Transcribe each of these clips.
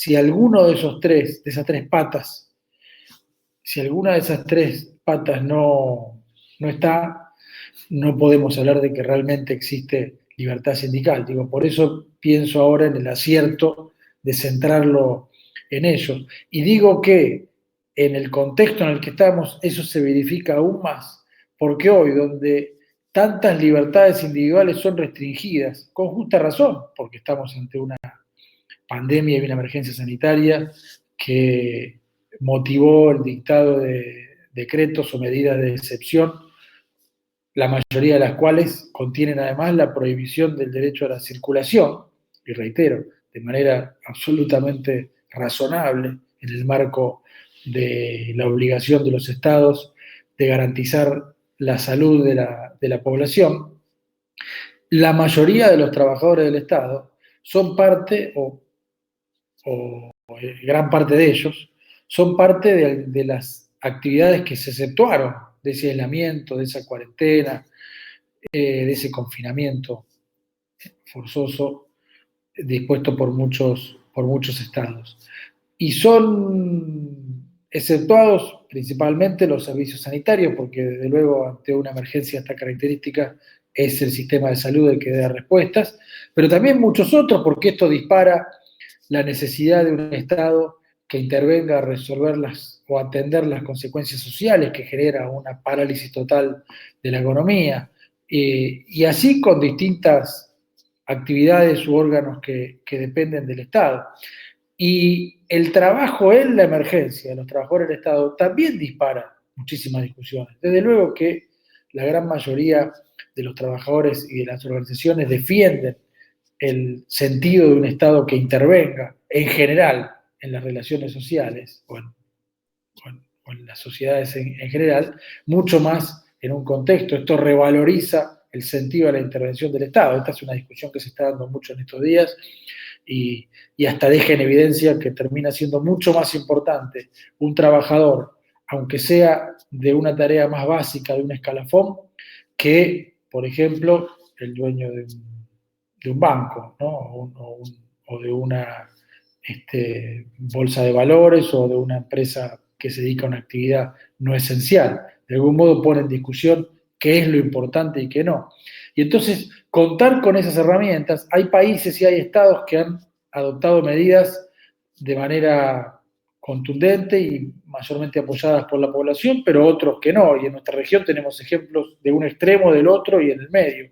si alguno de esas tres patas, si alguna de esas tres patas no está, no podemos hablar de que realmente existe libertad sindical. Digo, por eso pienso ahora en el acierto de centrarlo en ellos. Y digo que en el contexto en el que estamos, eso se verifica aún más, porque hoy, donde tantas libertades individuales son restringidas, con justa razón, porque estamos ante una pandemia y una emergencia sanitaria que motivó el dictado de decretos o medidas de excepción, la mayoría de las cuales contienen además la prohibición del derecho a la circulación, y reitero, de manera absolutamente razonable en el marco de la obligación de los estados de garantizar la salud de la población. La mayoría de los trabajadores del Estado son parte, o gran parte de ellos, son parte de las actividades que se exceptuaron de ese aislamiento, de esa cuarentena, de ese confinamiento forzoso dispuesto por muchos estados. Y son exceptuados principalmente los servicios sanitarios, porque desde luego ante una emergencia de esta característica es el sistema de salud el que da respuestas, pero también muchos otros, porque esto dispara la necesidad de un Estado que intervenga a resolver o atender las consecuencias sociales que genera una parálisis total de la economía, y así con distintas actividades u órganos que dependen del Estado. Y el trabajo en la emergencia de los trabajadores del Estado también dispara muchísimas discusiones. Desde luego que la gran mayoría de los trabajadores y de las organizaciones defienden el sentido de un Estado que intervenga en general en las relaciones sociales o en las sociedades en general, mucho más en un contexto. Esto revaloriza el sentido de la intervención del Estado. Esta es una discusión que se está dando mucho en estos días y hasta deja en evidencia que termina siendo mucho más importante un trabajador, aunque sea de una tarea más básica, de un escalafón, que, por ejemplo, el dueño de un banco, ¿no? O de una bolsa de valores o de una empresa que se dedica a una actividad no esencial. De algún modo pone en discusión qué es lo importante y qué no. Y entonces, contar con esas herramientas, hay países y hay estados que han adoptado medidas de manera contundente y mayormente apoyadas por la población, pero otros que no. Y en nuestra región tenemos ejemplos de un extremo, del otro y en el medio.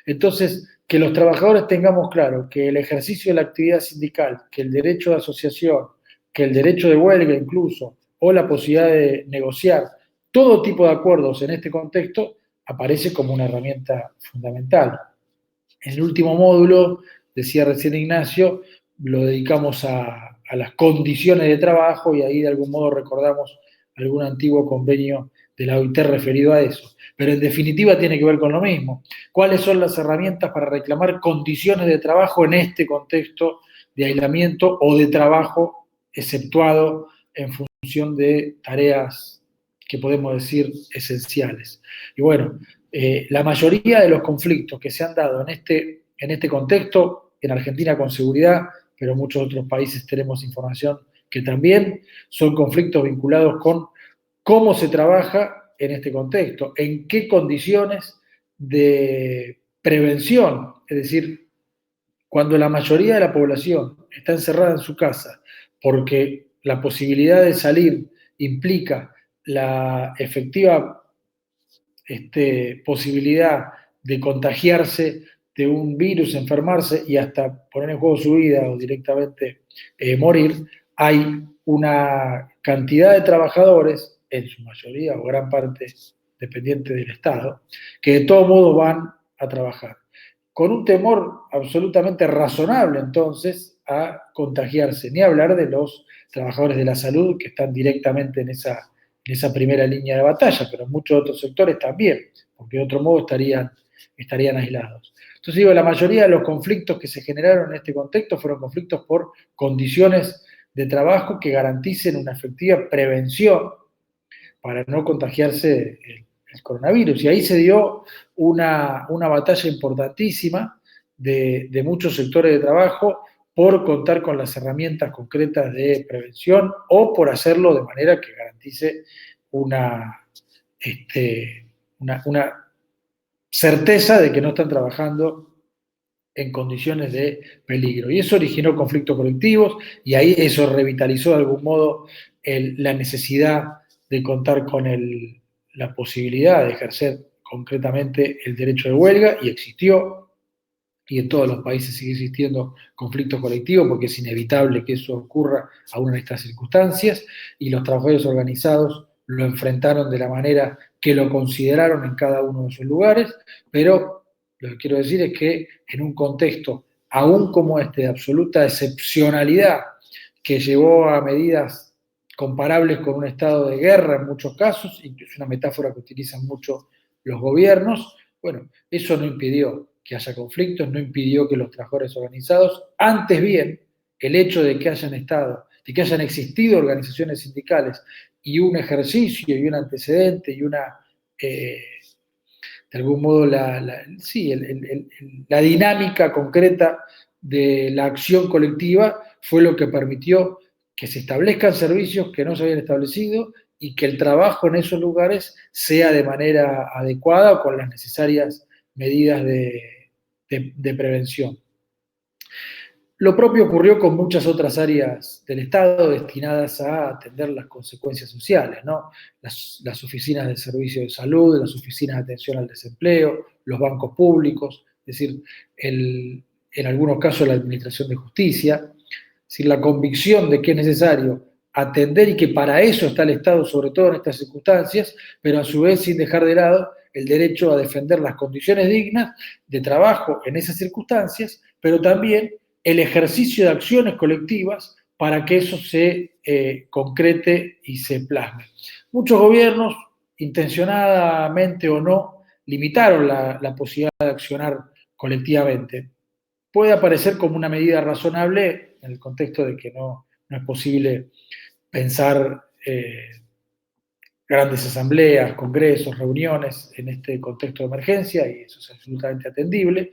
Entonces, que los trabajadores tengamos claro que el ejercicio de la actividad sindical, que el derecho de asociación, que el derecho de huelga incluso, o la posibilidad de negociar todo tipo de acuerdos en este contexto, aparece como una herramienta fundamental. En el último módulo, decía recién Ignacio, lo dedicamos a las condiciones de trabajo y ahí de algún modo recordamos algún antiguo convenio de la OIT referido a eso. Pero en definitiva tiene que ver con lo mismo. ¿Cuáles son las herramientas para reclamar condiciones de trabajo en este contexto de aislamiento o de trabajo exceptuado en función de tareas que podemos decir esenciales? Y bueno, la mayoría de los conflictos que se han dado en este contexto, en Argentina con seguridad, pero en muchos otros países tenemos información que también son conflictos vinculados con cómo se trabaja en este contexto, en qué condiciones de prevención, es decir, cuando la mayoría de la población está encerrada en su casa porque la posibilidad de salir implica la efectiva posibilidad de contagiarse de un virus, enfermarse y hasta poner en juego su vida o directamente morir, hay una cantidad de trabajadores, en su mayoría o gran parte dependiente del Estado, que de todo modo van a trabajar, con un temor absolutamente razonable entonces a contagiarse, ni hablar de los trabajadores de la salud que están directamente en esa primera línea de batalla, pero muchos otros sectores también, porque de otro modo estarían aislados. Entonces digo, la mayoría de los conflictos que se generaron en este contexto fueron conflictos por condiciones de trabajo que garanticen una efectiva prevención para no contagiarse el coronavirus. Y ahí se dio una batalla importantísima de muchos sectores de trabajo por contar con las herramientas concretas de prevención o por hacerlo de manera que garantice una certeza de que no están trabajando en condiciones de peligro. Y eso originó conflictos colectivos y ahí eso revitalizó de algún modo la necesidad de contar con la posibilidad de ejercer concretamente el derecho de huelga, y existió, y en todos los países sigue existiendo conflictos colectivos porque es inevitable que eso ocurra aún en estas circunstancias, y los trabajadores organizados lo enfrentaron de la manera que lo consideraron en cada uno de sus lugares, pero lo que quiero decir es que en un contexto aún como este de absoluta excepcionalidad, que llevó a medidas comparables con un estado de guerra en muchos casos, y es una metáfora que utilizan mucho los gobiernos, bueno, eso no impidió que haya conflictos, no impidió que los trabajadores organizados, antes bien, el hecho de que hayan estado, de que hayan existido organizaciones sindicales y un ejercicio y un antecedente y una, de algún modo, la dinámica concreta de la acción colectiva fue lo que permitió que se establezcan servicios que no se habían establecido y que el trabajo en esos lugares sea de manera adecuada o con las necesarias medidas de prevención. Lo propio ocurrió con muchas otras áreas del Estado destinadas a atender las consecuencias sociales, ¿no? Las oficinas de servicio de salud, las oficinas de atención al desempleo, los bancos públicos, es decir, en algunos casos la administración de justicia, es decir, la convicción de que es necesario atender y que para eso está el Estado, sobre todo en estas circunstancias, pero a su vez sin dejar de lado el derecho a defender las condiciones dignas de trabajo en esas circunstancias, pero también el ejercicio de acciones colectivas para que eso se concrete y se plasme. Muchos gobiernos, intencionadamente o no, limitaron la posibilidad de accionar colectivamente. Puede aparecer como una medida razonable en el contexto de que no es posible pensar grandes asambleas, congresos, reuniones en este contexto de emergencia, y eso es absolutamente atendible,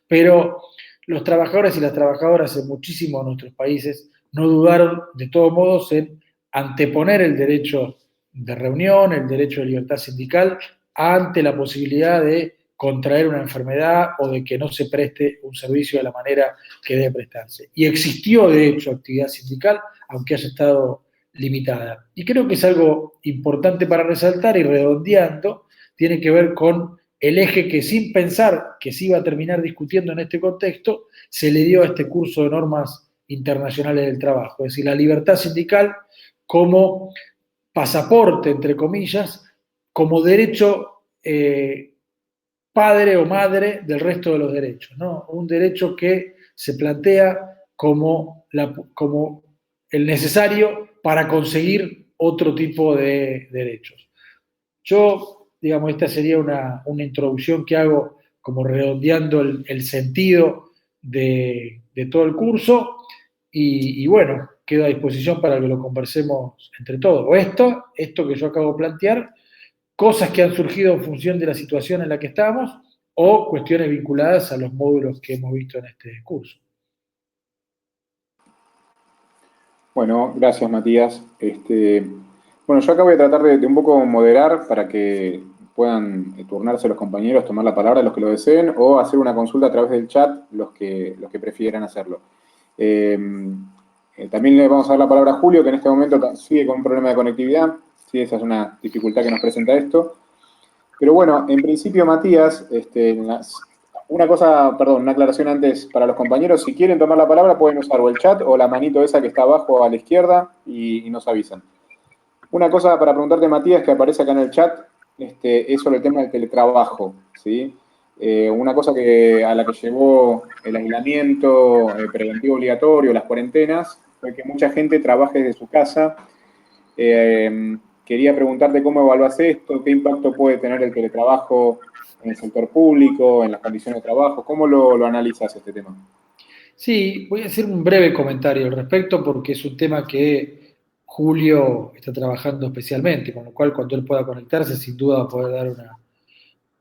pero los trabajadores y las trabajadoras en muchísimos de nuestros países no dudaron de todos modos en anteponer el derecho de reunión, el derecho de libertad sindical, ante la posibilidad de contraer una enfermedad o de que no se preste un servicio de la manera que debe prestarse. Y existió, de hecho, actividad sindical, aunque haya estado limitada. Y creo que es algo importante para resaltar, y redondeando, tiene que ver con el eje que, sin pensar que se iba a terminar discutiendo en este contexto, se le dio a este curso de normas internacionales del trabajo, es decir, la libertad sindical como pasaporte, entre comillas, como derecho padre o madre del resto de los derechos, ¿no? Un derecho que se plantea como el necesario para conseguir otro tipo de derechos. Yo, digamos, esta sería una introducción que hago como redondeando el sentido de todo el curso, y bueno, quedo a disposición para que lo conversemos entre todos. O esto que yo acabo de plantear, cosas que han surgido en función de la situación en la que estamos, o cuestiones vinculadas a los módulos que hemos visto en este curso. Bueno, gracias Matías. Bueno, yo acá voy a tratar de un poco moderar para que puedan turnarse los compañeros, tomar la palabra los que lo deseen, o hacer una consulta a través del chat los que prefieran hacerlo. También le vamos a dar la palabra a Julio, que en este momento sigue con un problema de conectividad. Sí, esa es una dificultad que nos presenta esto. Pero bueno, en principio, Matías, una aclaración antes para los compañeros. Si quieren tomar la palabra, pueden usar o el chat o la manito esa que está abajo a la izquierda y nos avisan. Una cosa para preguntarte, Matías, que aparece acá en el chat, es sobre el tema del teletrabajo, ¿sí? Una cosa a la que llevó el aislamiento preventivo obligatorio, las cuarentenas, fue que mucha gente trabaje desde su casa. Quería preguntarte cómo evaluás esto, qué impacto puede tener el teletrabajo en el sector público, en las condiciones de trabajo, ¿cómo lo analizas este tema? Sí, voy a hacer un breve comentario al respecto porque es un tema que Julio está trabajando especialmente, con lo cual cuando él pueda conectarse sin duda va a poder dar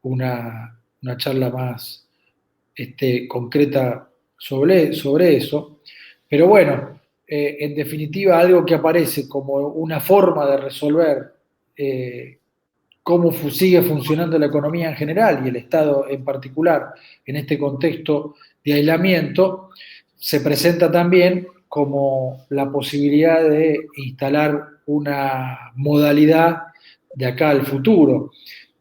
una charla más concreta sobre eso. Pero bueno, en definitiva, algo que aparece como una forma de resolver cómo sigue funcionando la economía en general y el Estado en particular en este contexto de aislamiento, se presenta también como la posibilidad de instalar una modalidad de acá al futuro.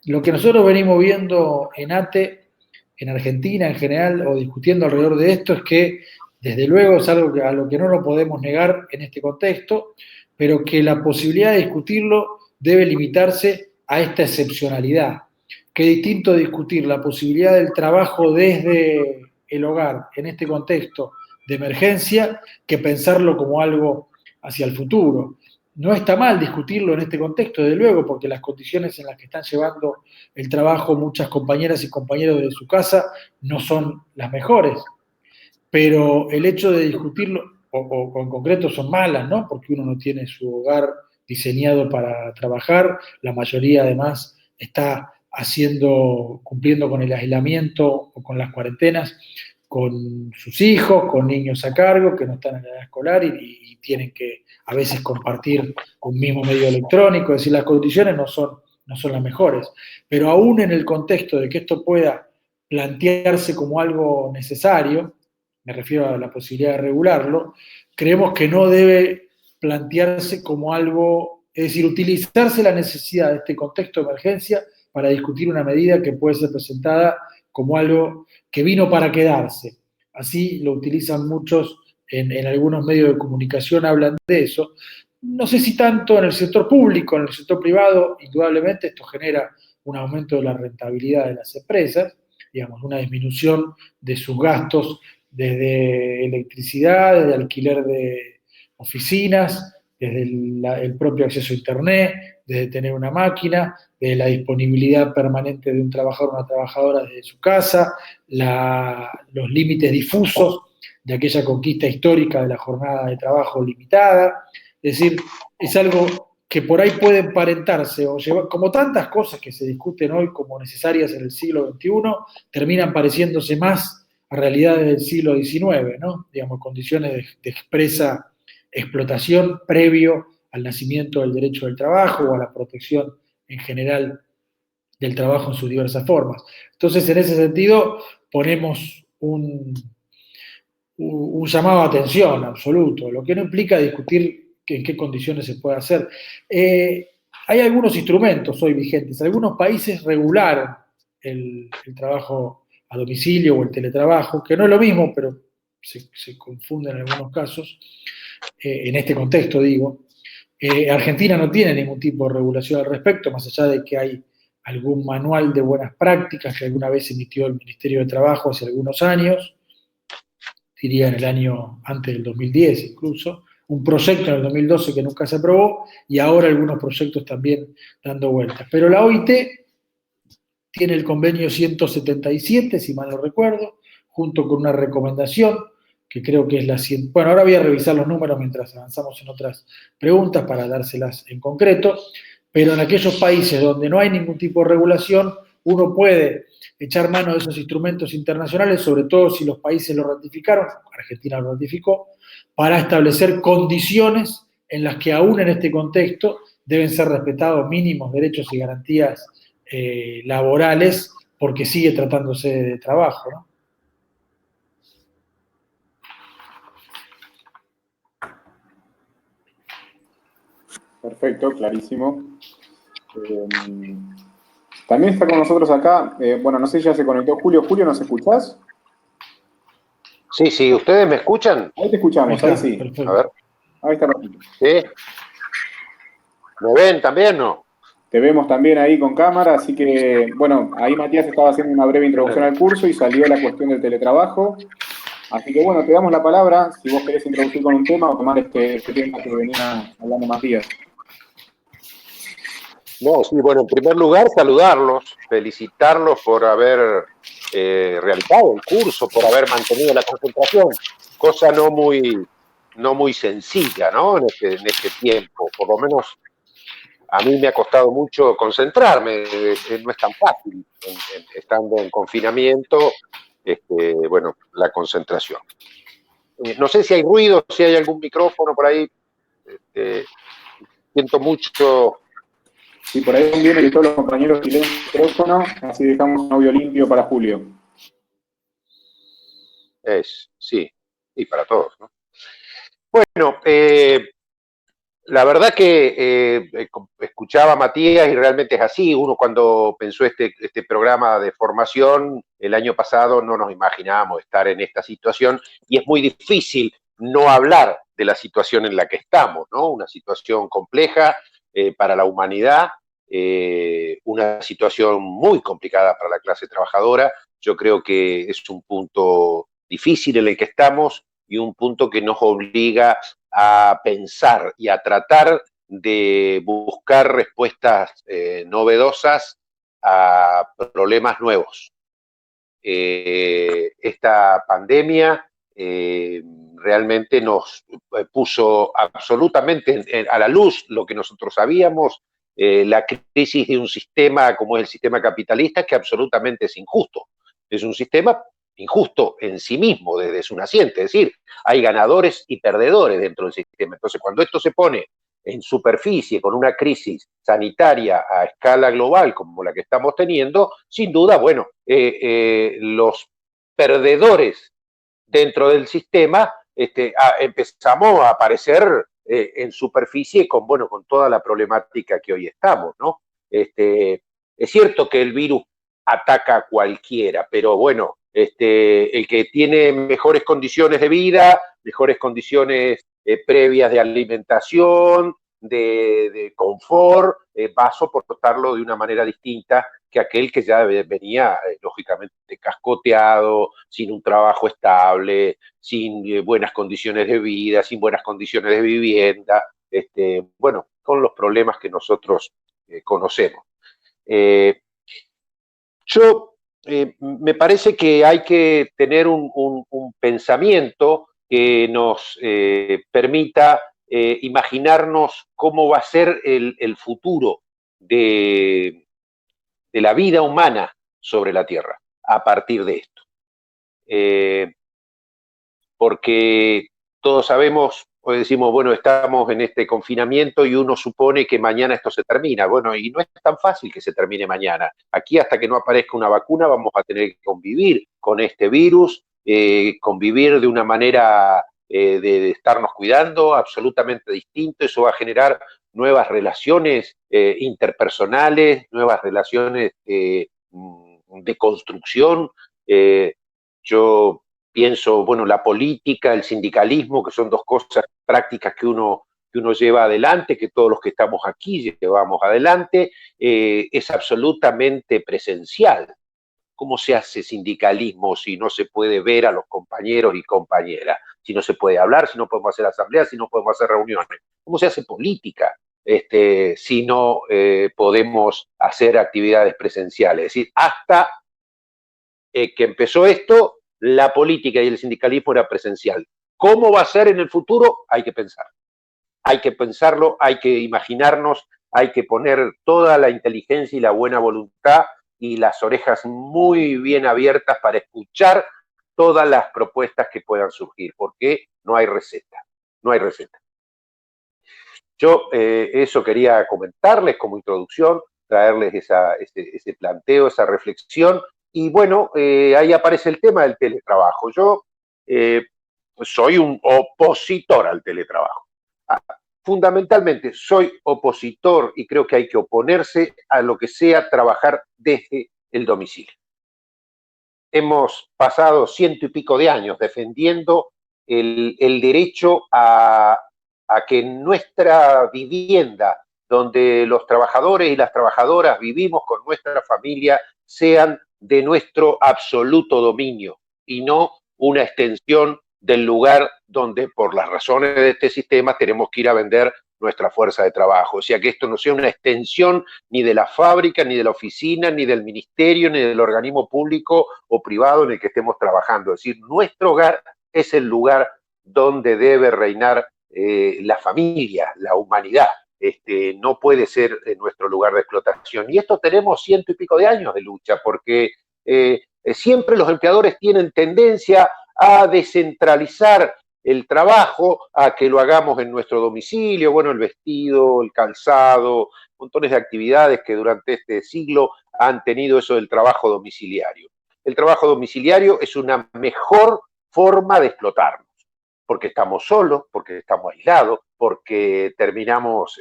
Lo que nosotros venimos viendo en ATE, en Argentina en general, o discutiendo alrededor de esto, es que desde luego es algo a lo que no nos podemos negar en este contexto, pero que la posibilidad de discutirlo debe limitarse a esta excepcionalidad. Que es distinto discutir la posibilidad del trabajo desde el hogar en este contexto de emergencia que pensarlo como algo hacia el futuro. No está mal discutirlo en este contexto, desde luego, porque las condiciones en las que están llevando el trabajo muchas compañeras y compañeros de su casa no son las mejores. Pero el hecho de discutirlo, o en concreto son malas, ¿no? Porque uno no tiene su hogar diseñado para trabajar, la mayoría además está cumpliendo con el aislamiento o con las cuarentenas, con sus hijos, con niños a cargo que no están en la edad escolar y tienen que a veces compartir un mismo medio electrónico, es decir, las condiciones no son las mejores. Pero aún en el contexto de que esto pueda plantearse como algo necesario, me refiero a la posibilidad de regularlo, creemos que no debe plantearse como algo, es decir, utilizarse la necesidad de este contexto de emergencia para discutir una medida que puede ser presentada como algo que vino para quedarse. Así lo utilizan muchos en algunos medios de comunicación, hablan de eso. No sé si tanto en el sector público, en el sector privado, indudablemente esto genera un aumento de la rentabilidad de las empresas, digamos, una disminución de sus gastos desde electricidad, desde alquiler de oficinas, desde el propio acceso a Internet, desde tener una máquina, desde la disponibilidad permanente de un trabajador o una trabajadora desde su casa, los límites difusos de aquella conquista histórica de la jornada de trabajo limitada. Es decir, es algo que por ahí puede emparentarse o llevar, como tantas cosas que se discuten hoy como necesarias en el siglo XXI, terminan pareciéndose más a realidades del siglo XIX, ¿no? Digamos, condiciones de expresa explotación previo al nacimiento del derecho del trabajo o a la protección en general del trabajo en sus diversas formas. Entonces, en ese sentido, ponemos un llamado a atención absoluto, lo que no implica discutir en qué condiciones se puede hacer. Hay algunos instrumentos hoy vigentes. Algunos países regularon el trabajo a domicilio o el teletrabajo, que no es lo mismo, pero se confunden en algunos casos, en este contexto digo. Argentina no tiene ningún tipo de regulación al respecto, más allá de que hay algún manual de buenas prácticas que alguna vez emitió el Ministerio de Trabajo hace algunos años, diría en el año antes del 2010 incluso, un proyecto en el 2012 que nunca se aprobó y ahora algunos proyectos también dando vueltas. Pero la OIT tiene el convenio 177, si mal no recuerdo, junto con una recomendación que creo que es la 100. Bueno, ahora voy a revisar los números mientras avanzamos en otras preguntas para dárselas en concreto, pero en aquellos países donde no hay ningún tipo de regulación, uno puede echar mano de esos instrumentos internacionales, sobre todo si los países lo ratificaron, Argentina lo ratificó, para establecer condiciones en las que aún en este contexto deben ser respetados mínimos derechos y garantías laborales, porque sigue tratándose de trabajo, ¿no? Perfecto, clarísimo. También está con nosotros acá, bueno, no sé si ya se conectó Julio. Julio, ¿nos escuchás? Sí, sí, ¿ustedes me escuchan? Ahí te escuchamos, ahí sí. Perfecto. A ver. Ahí está. ¿Sí? ¿Me ven también, no? Te vemos también ahí con cámara, así que, bueno, ahí Matías estaba haciendo una breve introducción al curso y salió la cuestión del teletrabajo. Así que, bueno, te damos la palabra si vos querés introducir con un tema o tomar este tema que venía hablando Matías. No, sí, bueno, en primer lugar, saludarlos, felicitarlos por haber realizado el curso, por haber mantenido la concentración, cosa no muy sencilla, ¿no? En este tiempo, por lo menos a mí me ha costado mucho concentrarme, no es tan fácil, estando en confinamiento, bueno, la concentración. No sé si hay ruido, si hay algún micrófono por ahí. Siento mucho. Sí, por ahí conviene que todos los compañeros silencien el micrófono, así dejamos un audio limpio para Julio. Sí, y para todos, ¿no? Bueno, la verdad que escuchaba a Matías y realmente es así. Uno cuando pensó este programa de formación el año pasado no nos imaginábamos estar en esta situación y es muy difícil no hablar de la situación en la que estamos, ¿no? Una situación compleja para la humanidad, una situación muy complicada para la clase trabajadora. Yo creo que es un punto difícil en el que estamos y un punto que nos obliga a pensar y a tratar de buscar respuestas novedosas a problemas nuevos. Esta pandemia realmente nos puso absolutamente a la luz lo que nosotros sabíamos, la crisis de un sistema como es el sistema capitalista, que absolutamente es injusto. Es un sistema injusto en sí mismo, desde su naciente, es decir, hay ganadores y perdedores dentro del sistema. Entonces, cuando esto se pone en superficie con una crisis sanitaria a escala global como la que estamos teniendo, sin duda, bueno, los perdedores dentro del sistema empezamos a aparecer en superficie con, bueno, con toda la problemática que hoy estamos, ¿no? Es cierto que el virus ataca a cualquiera, pero bueno, el que tiene mejores condiciones de vida, mejores condiciones previas de alimentación, de confort, va a soportarlo de una manera distinta que aquel que ya venía, lógicamente, cascoteado, sin un trabajo estable, sin buenas condiciones de vida, sin buenas condiciones de vivienda, bueno, con los problemas que nosotros conocemos. Me parece que hay que tener un pensamiento que nos permita imaginarnos cómo va a ser el futuro de la vida humana sobre la Tierra a partir de esto. Porque todos sabemos, hoy decimos, bueno, estamos en este confinamiento y uno supone que mañana esto se termina. Bueno, y no es tan fácil que se termine mañana. Aquí hasta que no aparezca una vacuna vamos a tener que convivir con este virus, convivir de una manera de estarnos cuidando absolutamente distinto. Eso va a generar nuevas relaciones interpersonales, nuevas relaciones de construcción. Yo pienso, bueno, la política, el sindicalismo, que son dos cosas prácticas que uno lleva adelante, que todos los que estamos aquí llevamos adelante, es absolutamente presencial. ¿Cómo se hace sindicalismo si no se puede ver a los compañeros y compañeras? Si no se puede hablar, si no podemos hacer asambleas, si no podemos hacer reuniones. ¿Cómo se hace política si no podemos hacer actividades presenciales? Es decir, hasta que empezó esto, la política y el sindicalismo era presencial. ¿Cómo va a ser en el futuro? Hay que pensar. Hay que pensarlo, hay que imaginarnos, hay que poner toda la inteligencia y la buena voluntad y las orejas muy bien abiertas para escuchar todas las propuestas que puedan surgir, porque no hay receta, no hay receta. Yo eso quería comentarles como introducción, traerles ese planteo, esa reflexión. Y bueno, ahí aparece el tema del teletrabajo. Yo soy un opositor al teletrabajo. Fundamentalmente soy opositor y creo que hay que oponerse a lo que sea trabajar desde el domicilio. Hemos pasado 100 y pico de años defendiendo el derecho a que nuestra vivienda, donde los trabajadores y las trabajadoras vivimos con nuestra familia, sean de nuestro absoluto dominio y no una extensión del lugar donde por las razones de este sistema tenemos que ir a vender nuestra fuerza de trabajo. O sea, que esto no sea una extensión ni de la fábrica, ni de la oficina, ni del ministerio, ni del organismo público o privado en el que estemos trabajando. Es decir, nuestro hogar es el lugar donde debe reinar la familia, la humanidad. No puede ser nuestro lugar de explotación. Y esto tenemos 100 y pico de años de lucha, porque siempre los empleadores tienen tendencia a descentralizar el trabajo a que lo hagamos en nuestro domicilio, bueno, el vestido, el calzado, montones de actividades que durante este siglo han tenido eso del trabajo domiciliario. El trabajo domiciliario es una mejor forma de explotarnos, porque estamos solos, porque estamos aislados, porque terminamos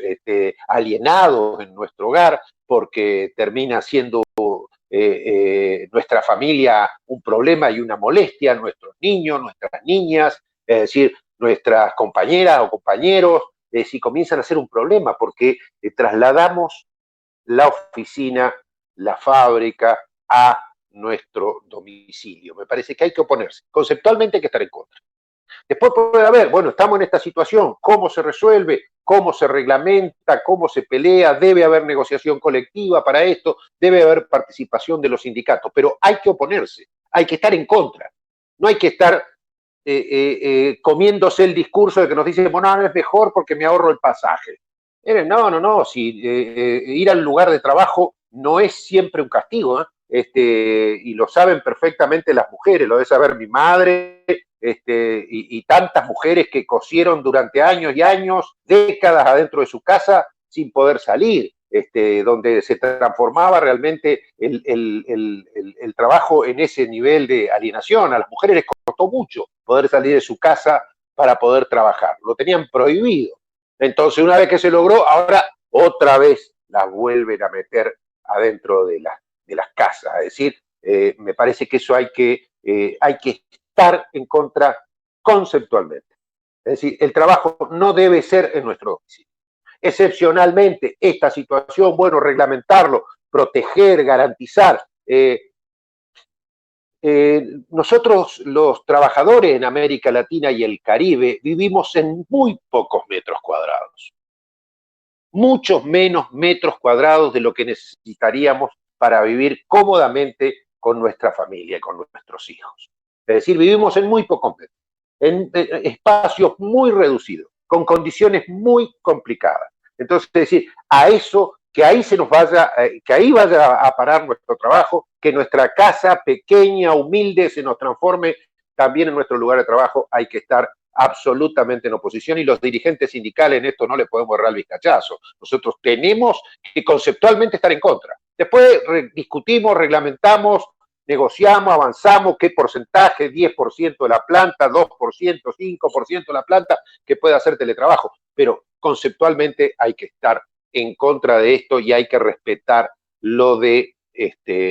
alienados en nuestro hogar, porque termina siendo nuestra familia un problema y una molestia, nuestros niños, nuestras niñas, es decir, nuestras compañeras o compañeros, si comienzan a ser un problema, porque trasladamos la oficina, la fábrica a nuestro domicilio. Me parece que hay que oponerse. Conceptualmente hay que estar en contra. Después puede haber, bueno, estamos en esta situación, ¿cómo se resuelve? ¿Cómo se reglamenta? ¿Cómo se pelea? Debe haber negociación colectiva para esto, debe haber participación de los sindicatos, pero hay que oponerse, hay que estar en contra. No hay que estar comiéndose el discurso de que nos dicen, bueno, no, es mejor porque me ahorro el pasaje. No, si ir al lugar de trabajo no es siempre un castigo, y lo saben perfectamente las mujeres, lo debe saber mi madre, y tantas mujeres que cosieron durante años y años, décadas adentro de su casa sin poder salir, donde se transformaba realmente el trabajo en ese nivel de alienación. A las mujeres les costó mucho poder salir de su casa para poder trabajar, lo tenían prohibido. Entonces, una vez que se logró, ahora otra vez las vuelven a meter adentro de las casas. Es decir, me parece que eso hay que estar en contra conceptualmente. Es decir, el trabajo no debe ser en nuestro domicilio. Excepcionalmente, esta situación, bueno, reglamentarlo, proteger, garantizar. Nosotros, los trabajadores en América Latina y el Caribe, vivimos en muy pocos metros cuadrados. Muchos menos metros cuadrados de lo que necesitaríamos para vivir cómodamente con nuestra familia, con nuestros hijos. Es decir, vivimos en muy pocos metros, en espacios muy reducidos, con condiciones muy complicadas. Entonces, es decir, a eso, que ahí se nos vaya, que ahí vaya a parar nuestro trabajo, que nuestra casa pequeña, humilde, se nos transforme también en nuestro lugar de trabajo, hay que estar absolutamente en oposición, y los dirigentes sindicales en esto no le podemos errar el vizcachazo. Nosotros tenemos que conceptualmente estar en contra. Después discutimos, reglamentamos, negociamos, avanzamos, qué porcentaje, 10% de la planta, 2%, 5% de la planta que puede hacer teletrabajo, pero conceptualmente hay que estar en contra de esto y hay que respetar lo de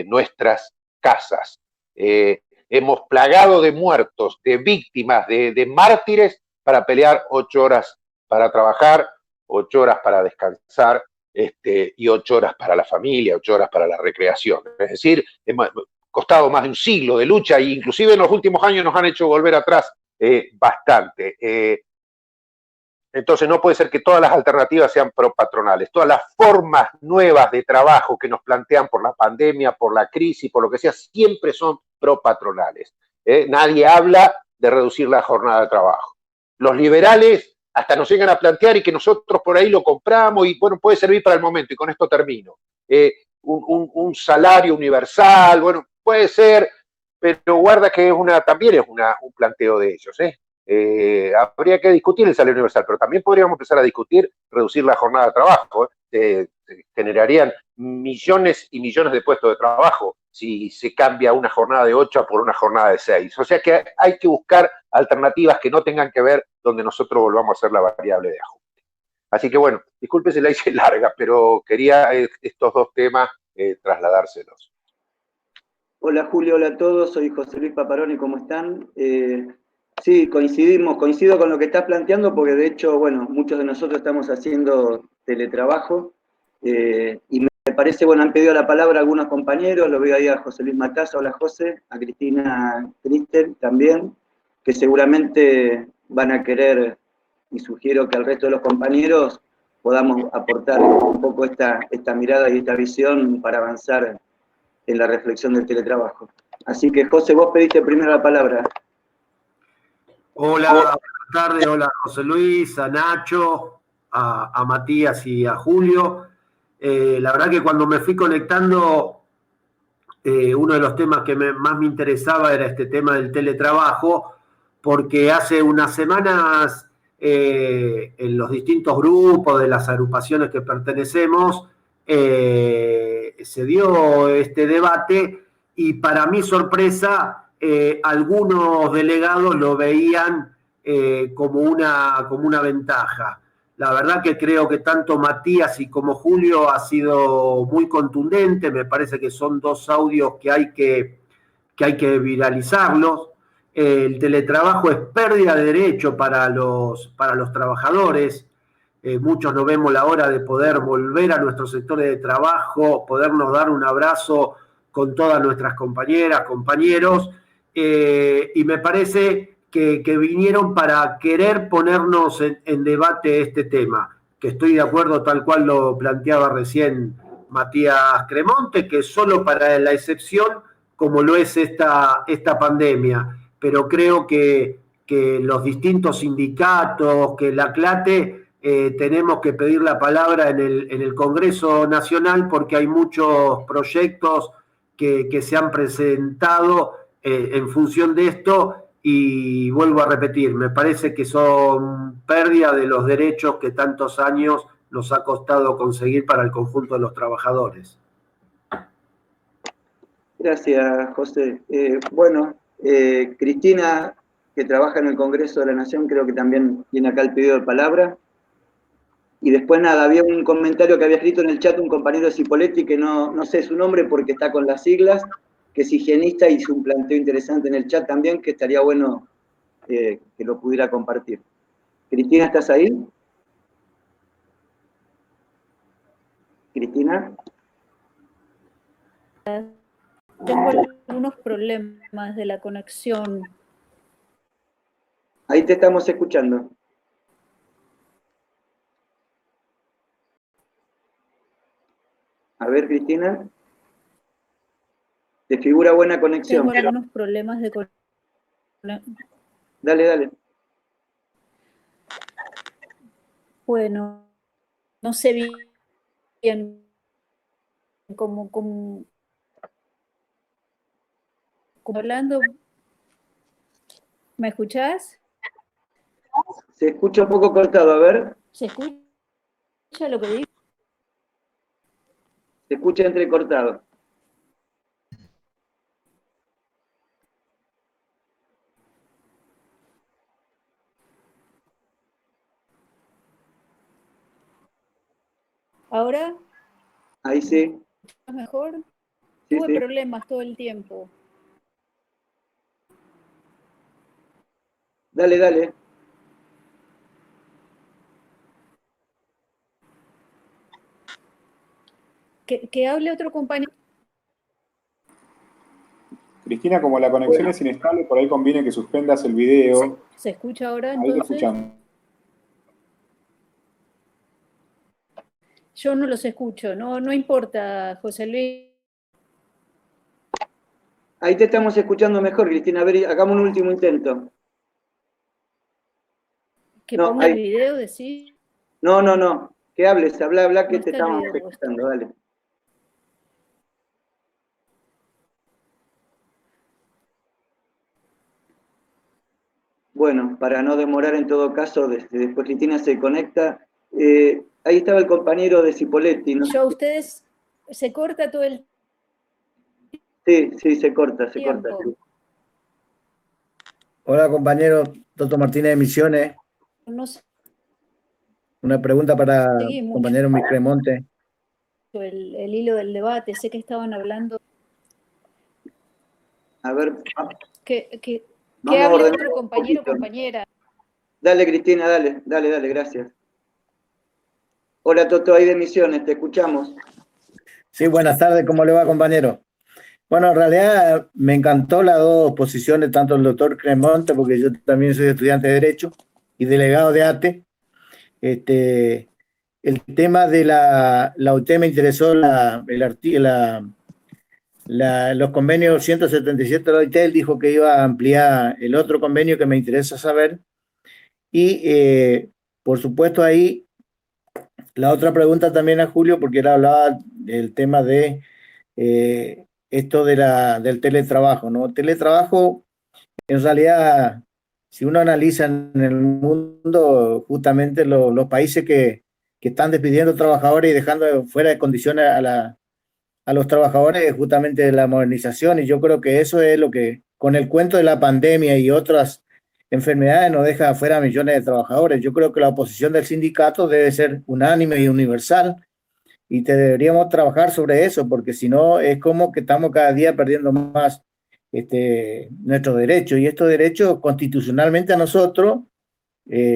nuestras casas. Hemos plagado de muertos, de víctimas, de mártires para pelear 8 horas para trabajar, 8 horas para descansar, y 8 horas para la familia, 8 horas para la recreación. Es decir, hemos costado más de un siglo de lucha, e inclusive en los últimos años nos han hecho volver atrás bastante. Entonces no puede ser que todas las alternativas sean propatronales. Todas las formas nuevas de trabajo que nos plantean por la pandemia, por la crisis, por lo que sea, siempre son propatronales. Nadie habla de reducir la jornada de trabajo. Los liberales hasta nos llegan a plantear, y que nosotros por ahí lo compramos, y bueno, puede servir para el momento, y con esto termino. Un salario universal, bueno, puede ser, pero guarda que también es un planteo de ellos, habría que discutir el salario universal, pero también podríamos empezar a discutir reducir la jornada de trabajo. Generarían millones y millones de puestos de trabajo si se cambia una jornada de 8 por una jornada de 6. O sea que hay que buscar alternativas que no tengan que ver donde nosotros volvamos a ser la variable de ajuste. Así que bueno, disculpe si la hice larga, pero quería estos dos temas trasladárselos. Hola Julio, hola a todos, soy José Luis Paparoni, ¿cómo están? Sí, coincido con lo que estás planteando, porque de hecho, bueno, muchos de nosotros estamos haciendo teletrabajo, y me parece, bueno, han pedido la palabra algunos compañeros, lo veo ahí a José Luis Mataza, hola José, a Cristina Cristel también, que seguramente van a querer, y sugiero que al resto de los compañeros podamos aportar un poco esta mirada y esta visión para avanzar en la reflexión del teletrabajo. Así que, José, vos pediste primero la palabra. Hola, buenas tardes, hola José Luis, a Nacho, a Matías y a Julio. La verdad que cuando me fui conectando, uno de los temas que más me interesaba era este tema del teletrabajo, porque hace unas semanas en los distintos grupos de las agrupaciones que pertenecemos se dio este debate y para mi sorpresa algunos delegados lo veían como una ventaja. La verdad que creo que tanto Matías y como Julio ha sido muy contundente, me parece que son dos audios que hay que viralizarlos. El teletrabajo es pérdida de derecho para los trabajadores. Muchos no vemos la hora de poder volver a nuestros sectores de trabajo, podernos dar un abrazo con todas nuestras compañeras, compañeros, y me parece que vinieron para querer ponernos en debate este tema, que estoy de acuerdo tal cual lo planteaba recién Matías Cremonte, que solo para la excepción como lo es esta pandemia, pero creo que los distintos sindicatos, que la CLATE, tenemos que pedir la palabra en el Congreso Nacional porque hay muchos proyectos que se han presentado en función de esto y vuelvo a repetir, me parece que son pérdida de los derechos que tantos años nos ha costado conseguir para el conjunto de los trabajadores. Gracias, José. Cristina, que trabaja en el Congreso de la Nación, creo que también tiene acá el pedido de palabra. Y después nada, había un comentario que había escrito en el chat un compañero de Cipoletti, que no sé su nombre porque está con las siglas, que es higienista, hizo un planteo interesante en el chat también, que estaría bueno que lo pudiera compartir. Cristina, ¿estás ahí? Cristina. Tengo algunos problemas de la conexión. Ahí te estamos escuchando. A ver, Cristina. Te figura buena conexión. Tengo algunos problemas de conexión. Dale. Bueno, no sé bien cómo hablando. ¿Me escuchás? Se escucha un poco cortado, a ver. ¿Se escucha lo que digo? Se escucha entrecortado. ¿Ahora? Ahí sí. ¿Es mejor? Sí, Tuve sí. problemas todo el tiempo. Dale. Que hable otro compañero. Cristina, como la conexión es inestable, por ahí conviene que suspendas el video. ¿Se escucha ahora Ahí te entonces? escuchamos. Yo no los escucho, no importa, José Luis. Ahí te estamos escuchando mejor, Cristina. A ver, hagamos un último intento. Que No, ponga ahí. el video, decís. No. Que hables, habla, que No te está el estamos video escuchando, dale. Bueno, para no demorar en todo caso, después Cristina se conecta. Ahí estaba el compañero de Cipoletti, ¿no? Ustedes se corta todo el Sí, se corta. tiempo. Sí. Hola compañero, Toto Martínez de Misiones. No sé, Una pregunta para seguí mucho compañero Micremonte. el hilo del debate. Sé que estaban hablando. A ver. Que Vamos a hable ordenar otro un compañero o poquito. compañera. Dale, Cristina, dale, gracias. Hola, Toto, ahí de Misiones, te escuchamos. Sí, buenas tardes, ¿cómo le va compañero? Bueno, en realidad me encantó las dos posiciones, tanto el doctor Cremonte, porque yo también soy estudiante de Derecho y delegado de ATE. El tema de la UT me interesó los convenios 177 de la OIT. Él dijo que iba a ampliar el otro convenio que me interesa saber. Y por supuesto ahí la otra pregunta también a Julio, porque él hablaba del tema de esto del teletrabajo, ¿no? Teletrabajo en realidad si uno analiza en el mundo, justamente los países que están despidiendo trabajadores y dejando fuera de condiciones a los trabajadores, es justamente la modernización, y yo creo que eso es lo que, con el cuento de la pandemia y otras enfermedades, nos deja afuera a millones de trabajadores. Yo creo que la oposición del sindicato debe ser unánime y universal, y deberíamos trabajar sobre eso, porque si no es como que estamos cada día perdiendo más nuestros derechos, y estos derechos constitucionalmente a nosotros,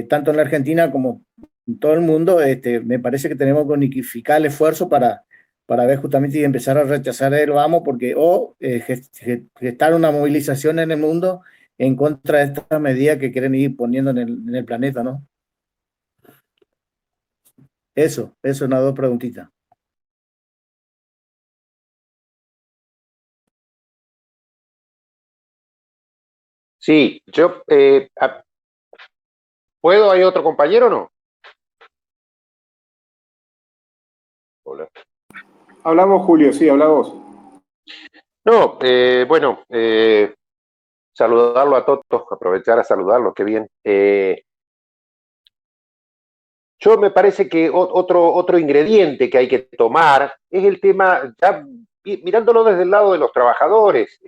tanto en la Argentina como en todo el mundo, me parece que tenemos que unificar el esfuerzo para ver justamente y empezar a rechazar el vamos, porque gestar una movilización en el mundo en contra de estas medidas que quieren ir poniendo en el planeta, ¿no? Eso, unas dos preguntitas. Sí, ¿puedo? ¿Hay otro compañero o no? Hola. Hablamos, Julio, sí, habla vos. No, bueno, saludarlo a Toto, aprovechar a saludarlo, qué bien. Yo me parece que otro ingrediente que hay que tomar es el tema, ya mirándolo desde el lado de los trabajadores,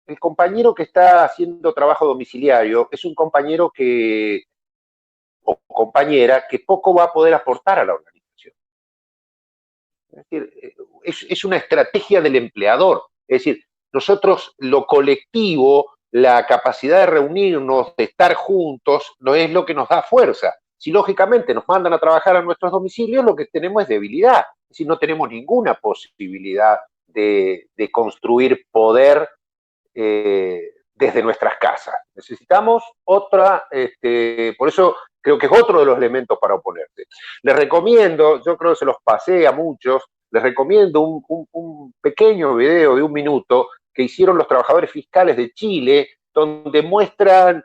el compañero que está haciendo trabajo domiciliario es un compañero o compañera que poco va a poder aportar a la organización. Es decir, es una estrategia del empleador. Es decir, nosotros lo colectivo, la capacidad de reunirnos, de estar juntos, no es lo que nos da fuerza. Si lógicamente nos mandan a trabajar a nuestros domicilios, lo que tenemos es debilidad. Es decir, no tenemos ninguna posibilidad de construir poder desde nuestras casas. Necesitamos otra, por eso creo que es otro de los elementos para oponerse. Les recomiendo, yo creo que se los pasé a muchos, les recomiendo un pequeño video de 1 minuto que hicieron los trabajadores fiscales de Chile, donde muestran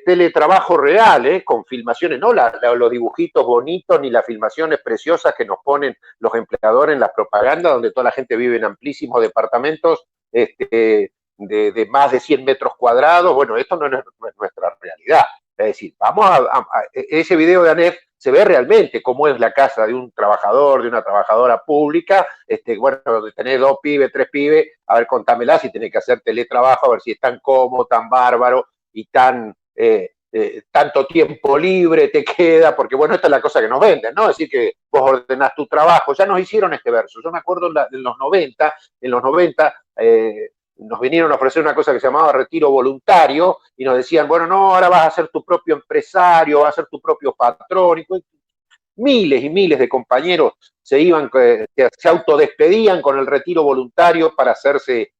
teletrabajo real, con filmaciones, no los dibujitos bonitos ni las filmaciones preciosas que nos ponen los empleadores en las propagandas, donde toda la gente vive en amplísimos departamentos de más de 100 metros cuadrados. Bueno, esto no es nuestra realidad. Es decir, ese video de ANEF se ve realmente cómo es la casa de un trabajador, de una trabajadora pública, bueno, donde tenés 2 pibes, 3 pibes, a ver, contámela si tenés que hacer teletrabajo, a ver si es tan cómodo, tan bárbaro y tanto tiempo libre te queda, porque bueno, esta es la cosa que nos venden, ¿no? Es decir, que vos ordenás tu trabajo, ya nos hicieron este verso, yo me acuerdo en los 90, nos vinieron a ofrecer una cosa que se llamaba retiro voluntario y nos decían, bueno, no, ahora vas a ser tu propio empresario, vas a ser tu propio patrón. Y miles y miles de compañeros se autodespedían con el retiro voluntario para hacerse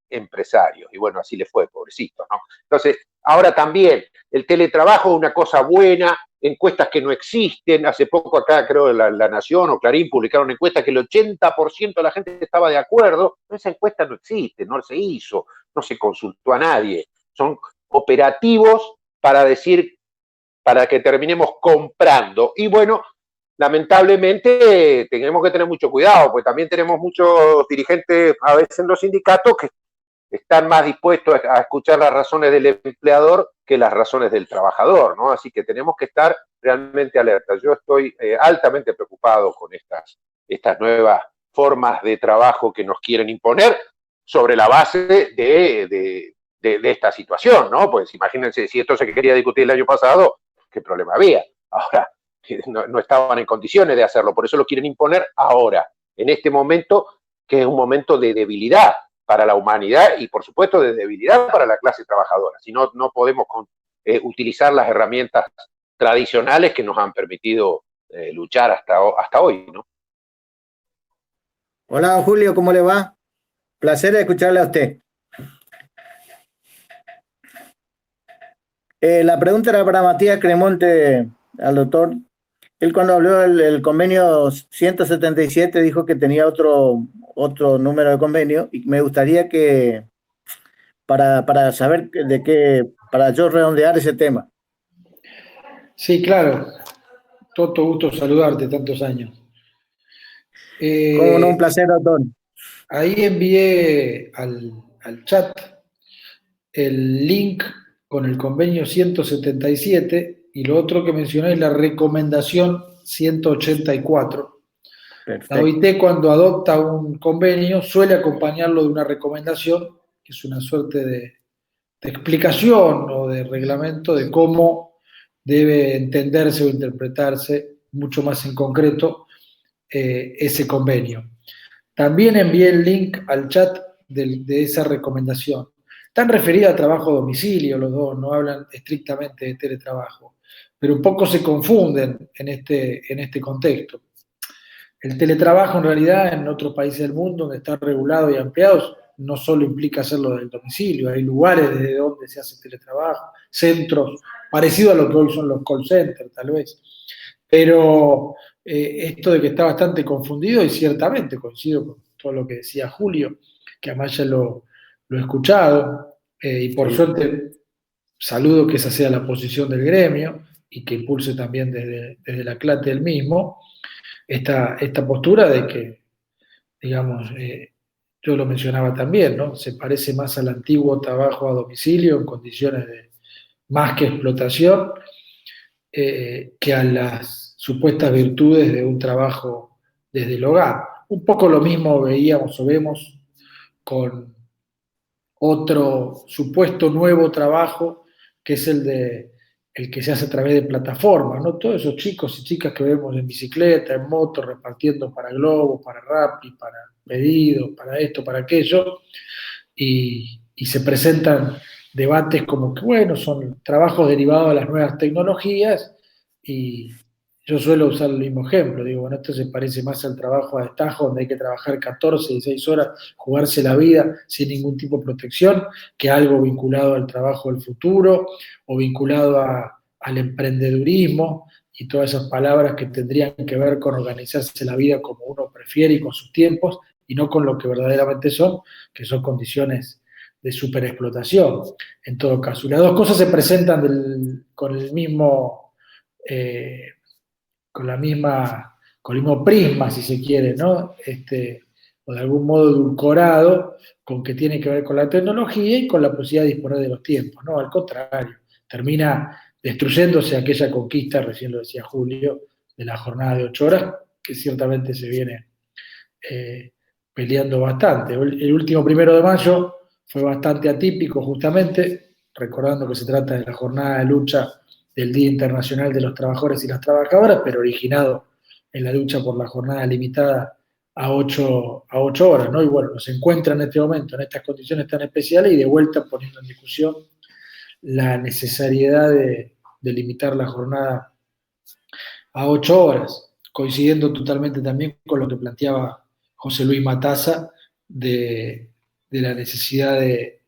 empresarios. Y bueno, así le fue, pobrecito, ¿no? Entonces, ahora también, el teletrabajo es una cosa buena, encuestas que no existen. Hace poco acá, creo, La Nación o Clarín publicaron encuestas que el 80% de la gente estaba de acuerdo. Esa encuesta no existe, no se hizo, no se consultó a nadie. Son operativos para que terminemos comprando. Y bueno, lamentablemente tenemos que tener mucho cuidado, porque también tenemos muchos dirigentes a veces en los sindicatos que están más dispuestos a escuchar las razones del empleador que las razones del trabajador, ¿no? Así que tenemos que estar realmente alertas. Yo estoy altamente preocupado con estas nuevas formas de trabajo que nos quieren imponer sobre la base de esta situación, ¿no? Pues imagínense, si esto se quería discutir el año pasado, ¿qué problema había? Ahora, no estaban en condiciones de hacerlo, por eso lo quieren imponer ahora, en este momento, que es un momento de debilidad para la humanidad y, por supuesto, de debilidad para la clase trabajadora. Si no, no podemos utilizar las herramientas tradicionales que nos han permitido luchar hasta hoy, ¿no? Hola, Julio, ¿cómo le va? Placer escucharle a usted. La pregunta era para Matías Cremonte, al doctor. Él cuando habló del convenio 177 dijo que tenía otro número de convenio, y me gustaría que, para saber para yo redondear ese tema. Sí, claro. Toto, gusto saludarte tantos años. Como no, un placer, doctor. Ahí envié al chat el link con el convenio 177 y lo otro que mencioné es la recomendación 184. La OIT cuando adopta un convenio suele acompañarlo de una recomendación, que es una suerte de explicación o de reglamento de cómo debe entenderse o interpretarse mucho más en concreto ese convenio. También envié el link al chat de esa recomendación. Están referidas a trabajo a domicilio los dos, no hablan estrictamente de teletrabajo, pero un poco se confunden en este contexto. El teletrabajo en realidad en otros países del mundo donde está regulado y ampliado no solo implica hacerlo del domicilio, hay lugares desde donde se hace teletrabajo, centros, parecido a lo que hoy son los call centers tal vez. Pero esto de que está bastante confundido y ciertamente coincido con todo lo que decía Julio, que además ya lo he escuchado y por suerte saludo que esa sea la posición del gremio y que impulse también desde la CLATE el mismo, esta postura de que, digamos, yo lo mencionaba también, ¿no? Se parece más al antiguo trabajo a domicilio en condiciones de más que explotación que a las supuestas virtudes de un trabajo desde el hogar. Un poco lo mismo veíamos o vemos con otro supuesto nuevo trabajo que es el que se hace a través de plataformas, ¿no? Todos esos chicos y chicas que vemos en bicicleta, en moto, repartiendo para Globo, para Rappi, para Pedido, para esto, para aquello, y se presentan debates como que, bueno, son trabajos derivados de las nuevas tecnologías, y yo suelo usar el mismo ejemplo, digo, bueno, esto se parece más al trabajo a destajo, donde hay que trabajar 14, 16 horas, jugarse la vida sin ningún tipo de protección, que algo vinculado al trabajo del futuro, o vinculado al emprendedurismo, y todas esas palabras que tendrían que ver con organizarse la vida como uno prefiere y con sus tiempos, y no con lo que verdaderamente son, que son condiciones de superexplotación, en todo caso. Y las dos cosas se presentan con el mismo, con el mismo prisma, si se quiere, ¿no? O de algún modo edulcorado, con que tiene que ver con la tecnología y con la posibilidad de disponer de los tiempos, ¿no? Al contrario, termina destruyéndose aquella conquista, recién lo decía Julio, de la jornada de 8 horas, que ciertamente se viene peleando bastante. El último 1 de mayo fue bastante atípico, justamente, recordando que se trata de la jornada de lucha del Día Internacional de los Trabajadores y las Trabajadoras, pero originado en la lucha por la jornada limitada a 8 horas, ¿no? Y bueno, nos encuentra en este momento en estas condiciones tan especiales y de vuelta poniendo en discusión la necesariedad de limitar la jornada a 8 horas, coincidiendo totalmente también con lo que planteaba José Luis Matassa de la necesidad de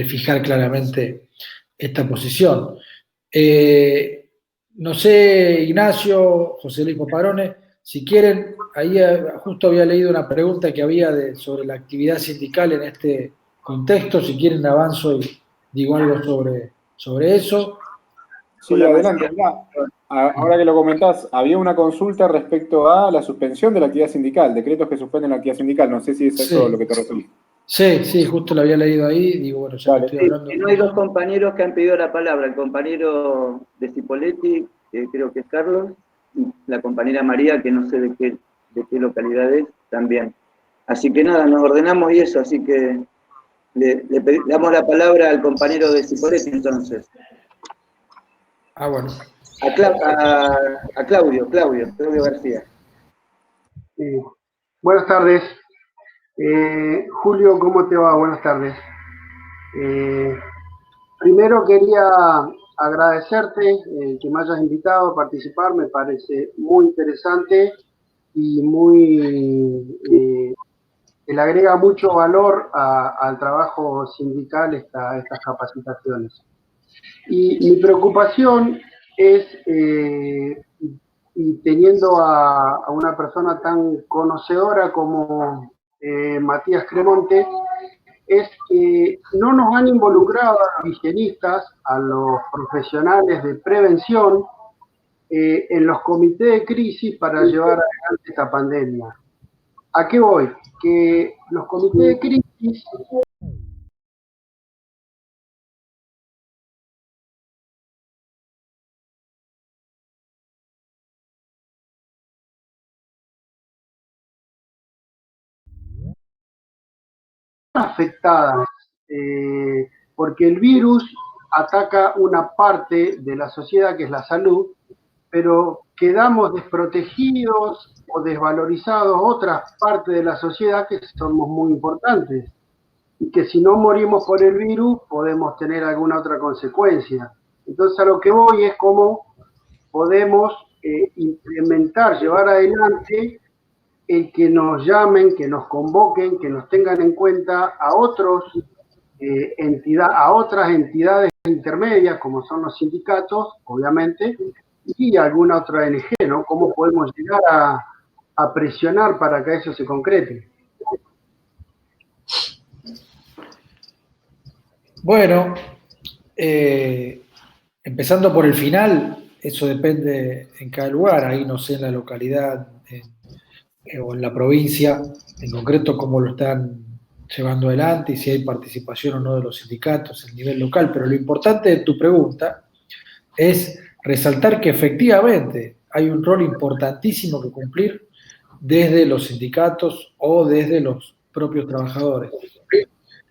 fijar claramente esta posición. No sé, Ignacio, José Luis Paparone, si quieren, ahí justo había leído una pregunta que había sobre la actividad sindical en este contexto, si quieren avanzo y digo algo sobre eso. Sí, adelante. Ahora que lo comentás, había una consulta respecto a la suspensión de la actividad sindical, decretos que suspenden la actividad sindical, no sé si es eso lo que te referís. Sí, justo lo había leído ahí, digo, bueno, ya que estoy hablando. No hay dos compañeros que han pedido la palabra, el compañero de Cipolletti, que creo que es Carlos, y la compañera María, que no sé de qué localidad es, también. Así que nada, nos ordenamos y eso, así que le damos la palabra al compañero de Cipolletti entonces. Bueno. A Claudio García. Buenas tardes. Julio, ¿cómo te va? Buenas tardes. Primero quería agradecerte que me hayas invitado a participar, me parece muy interesante y le agrega mucho valor al trabajo sindical estas capacitaciones. Y mi preocupación es, y teniendo a una persona tan conocedora como Matías Cremonte, es que no nos han involucrado a los higienistas, a los profesionales de prevención, en los comités de crisis para llevar adelante esta pandemia. ¿A qué voy? Que los comités de crisis afectadas, porque el virus ataca una parte de la sociedad que es la salud, pero quedamos desprotegidos o desvalorizados otras partes de la sociedad que somos muy importantes y que si no morimos por el virus podemos tener alguna otra consecuencia. Entonces a lo que voy es cómo podemos implementar, llevar adelante el que nos llamen, que nos convoquen, que nos tengan en cuenta a otras entidades intermedias, como son los sindicatos, obviamente, y alguna otra ONG, ¿no? ¿Cómo podemos llegar a presionar para que eso se concrete? Bueno, empezando por el final, eso depende en cada lugar, ahí no sé en la localidad o en la provincia, en concreto cómo lo están llevando adelante y si hay participación o no de los sindicatos a nivel local, pero lo importante de tu pregunta es resaltar que efectivamente hay un rol importantísimo que cumplir desde los sindicatos o desde los propios trabajadores.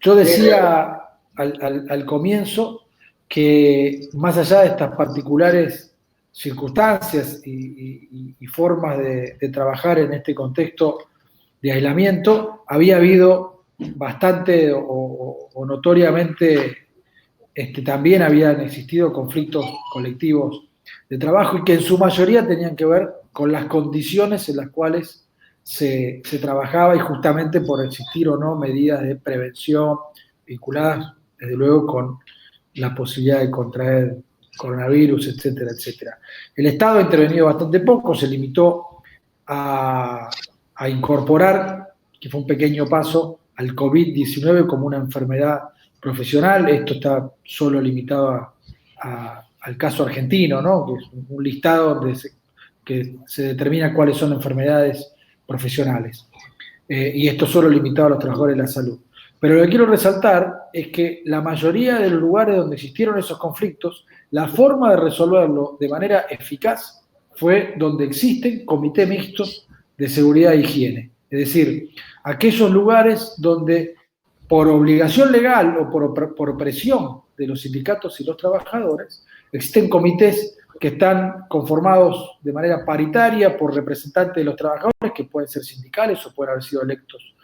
Yo decía al comienzo que más allá de estas particulares circunstancias y formas de trabajar en este contexto de aislamiento, había habido bastante o notoriamente también habían existido conflictos colectivos de trabajo y que en su mayoría tenían que ver con las condiciones en las cuales se trabajaba y justamente por existir o no medidas de prevención vinculadas, desde luego, con la posibilidad de contraer coronavirus, etcétera, etcétera. El Estado ha intervenido bastante poco, se limitó a incorporar, que fue un pequeño paso, al COVID-19 como una enfermedad profesional. Esto está solo limitado al caso argentino, ¿no? Que es un listado donde se determina cuáles son enfermedades profesionales. Y esto solo limitado a los trabajadores de la salud. Pero lo que quiero resaltar es que la mayoría de los lugares donde existieron esos conflictos, la forma de resolverlo de manera eficaz fue donde existen comités mixtos de seguridad e higiene. Es decir, aquellos lugares donde por obligación legal o por presión de los sindicatos y los trabajadores, existen comités que están conformados de manera paritaria por representantes de los trabajadores, que pueden ser sindicales o pueden haber sido electos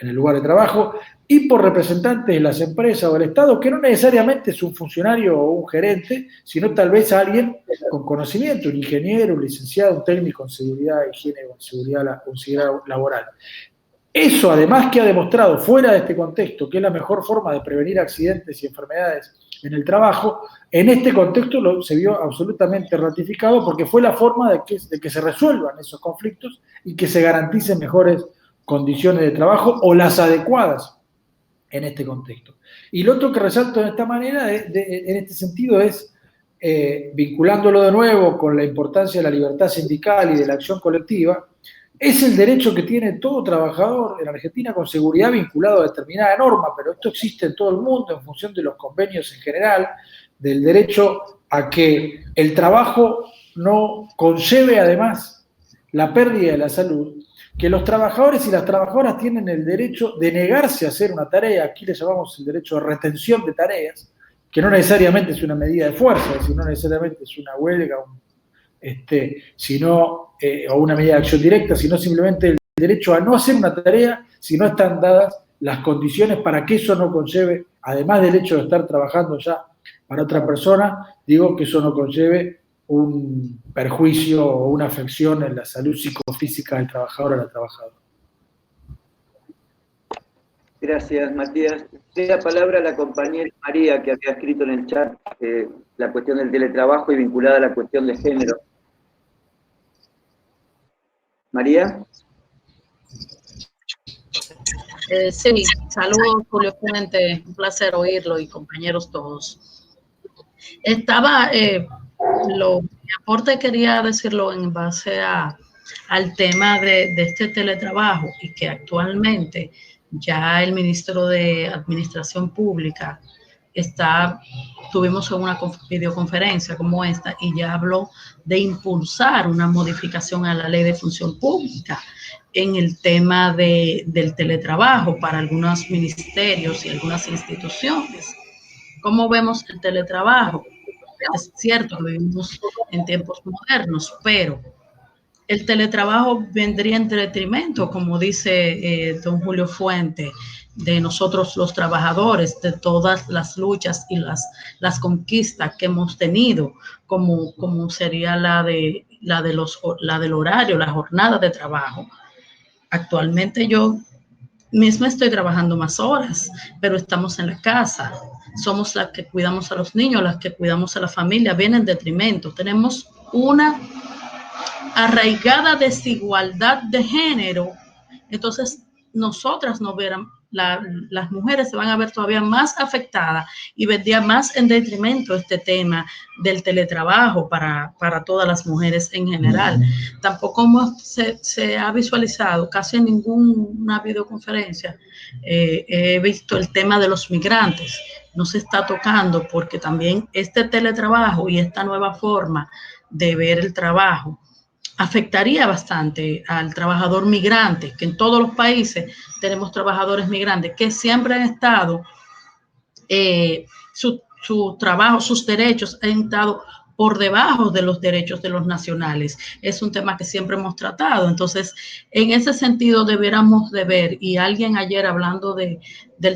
en el lugar de trabajo, y por representantes de las empresas o del Estado, que no necesariamente es un funcionario o un gerente, sino tal vez alguien con conocimiento, un ingeniero, un licenciado, un técnico en seguridad, higiene o en seguridad laboral. Eso, además, que ha demostrado fuera de este contexto que es la mejor forma de prevenir accidentes y enfermedades en el trabajo, en este contexto se vio absolutamente ratificado porque fue la forma de que se resuelvan esos conflictos y que se garanticen mejores condiciones de trabajo o las adecuadas en este contexto. Y lo otro que resalto de esta manera, en este sentido, es vinculándolo de nuevo con la importancia de la libertad sindical y de la acción colectiva, es el derecho que tiene todo trabajador en Argentina con seguridad vinculado a determinada norma, pero esto existe en todo el mundo en función de los convenios en general, del derecho a que el trabajo no conlleve además la pérdida de la salud, que los trabajadores y las trabajadoras tienen el derecho de negarse a hacer una tarea, aquí le llamamos el derecho de retención de tareas, que no necesariamente es una medida de fuerza, es decir, no necesariamente es una huelga, o una medida de acción directa, sino simplemente el derecho a no hacer una tarea si no están dadas las condiciones para que eso no conlleve, además del hecho de estar trabajando ya para otra persona, digo que eso no conlleve un perjuicio o una afección en la salud psicofísica del trabajador o la trabajadora. Gracias, Matías. Tiene la palabra la compañera María, que había escrito en el chat la cuestión del teletrabajo y vinculada a la cuestión de género. María. Sí, saludos, Julio Fuente, un placer oírlo y compañeros todos. Mi aporte quería decirlo en base al tema de este teletrabajo y que actualmente ya el ministro de Administración Pública tuvimos una videoconferencia como esta y ya habló de impulsar una modificación a la ley de función pública en el tema del teletrabajo para algunos ministerios y algunas instituciones. ¿Cómo vemos el teletrabajo? Es cierto que vivimos en tiempos modernos, pero el teletrabajo vendría en detrimento, como dice don Julio Fuente, de nosotros los trabajadores, de todas las luchas y las conquistas que hemos tenido, como sería la del horario, la jornada de trabajo. Actualmente yo misma estoy trabajando más horas, pero estamos en la casa. Somos las que cuidamos a los niños, las que cuidamos a la familia, viene en detrimento. Tenemos una arraigada desigualdad de género. Entonces, nosotras nos verán, las mujeres se van a ver todavía más afectadas y vendría más en detrimento este tema del teletrabajo para todas las mujeres en general. Tampoco se ha visualizado casi en ninguna videoconferencia. He visto el tema de los migrantes. No se está tocando porque también este teletrabajo y esta nueva forma de ver el trabajo afectaría bastante al trabajador migrante, que en todos los países tenemos trabajadores migrantes que siempre han estado, su trabajo, sus derechos han estado por debajo de los derechos de los nacionales. Es un tema que siempre hemos tratado. Entonces, en ese sentido deberíamos de ver, y alguien ayer hablando del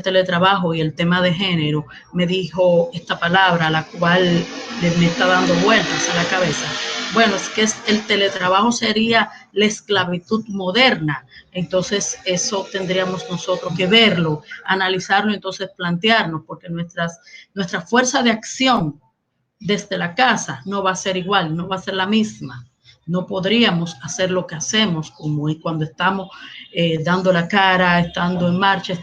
teletrabajo y el tema de género, me dijo esta palabra, la cual me está dando vueltas a la cabeza. Bueno, es que el teletrabajo sería la esclavitud moderna. Entonces, eso tendríamos nosotros que verlo, analizarlo, entonces plantearnos, porque nuestra fuerza de acción desde la casa no va a ser igual, no va a ser la misma. No podríamos hacer lo que hacemos como cuando estamos dando la cara, estando en marcha,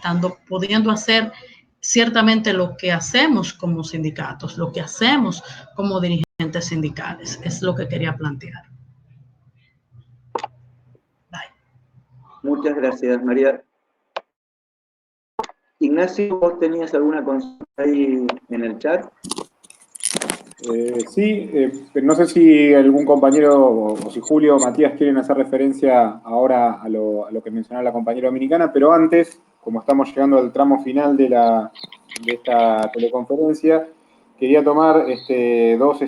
pudiendo hacer ciertamente lo que hacemos como sindicatos, lo que hacemos como dirigentes sindicales. Es lo que quería plantear. Bye. Muchas gracias, María. Ignacio, ¿vos tenías alguna consulta ahí en el chat? Sí, no sé si algún compañero o si Julio o Matías quieren hacer referencia ahora a lo que mencionaba la compañera dominicana, pero antes, como estamos llegando al tramo final de esta teleconferencia, quería tomar dos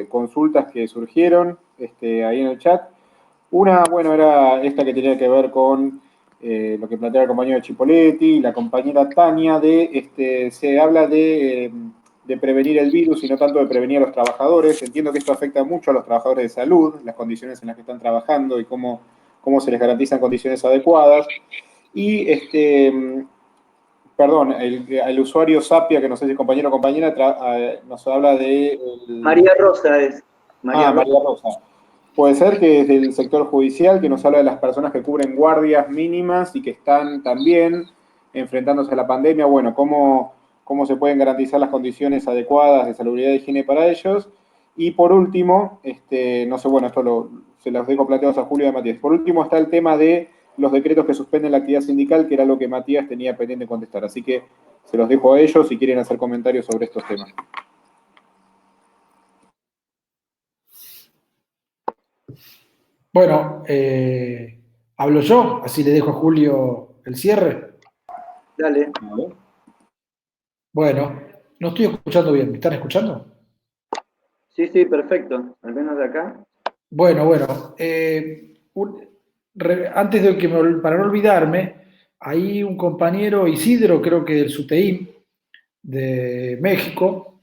consultas que surgieron ahí en el chat. Una, bueno, era esta que tenía que ver con lo que planteaba el compañero Chipoletti, la compañera Tania, se habla de prevenir el virus y no tanto de prevenir a los trabajadores. Entiendo que esto afecta mucho a los trabajadores de salud, las condiciones en las que están trabajando y cómo se les garantizan condiciones adecuadas. Y, perdón, el usuario Sapia, que no sé si es compañero o compañera, nos habla de... María Rosa es. María Rosa. Puede ser que desde el sector judicial, que nos habla de las personas que cubren guardias mínimas y que están también enfrentándose a la pandemia, bueno, cómo se pueden garantizar las condiciones adecuadas de salubridad y higiene para ellos. Y por último, no sé, bueno, esto se los dejo planteados a Julio y a Matías. Por último está el tema de los decretos que suspenden la actividad sindical, que era lo que Matías tenía pendiente de contestar. Así que se los dejo a ellos si quieren hacer comentarios sobre estos temas. Bueno, hablo yo, así le dejo a Julio el cierre. Dale. Bueno, no estoy escuchando bien, ¿me están escuchando? Sí, perfecto, al menos de acá. Bueno, antes de para no olvidarme, hay un compañero Isidro, creo que del SUTEIM de México,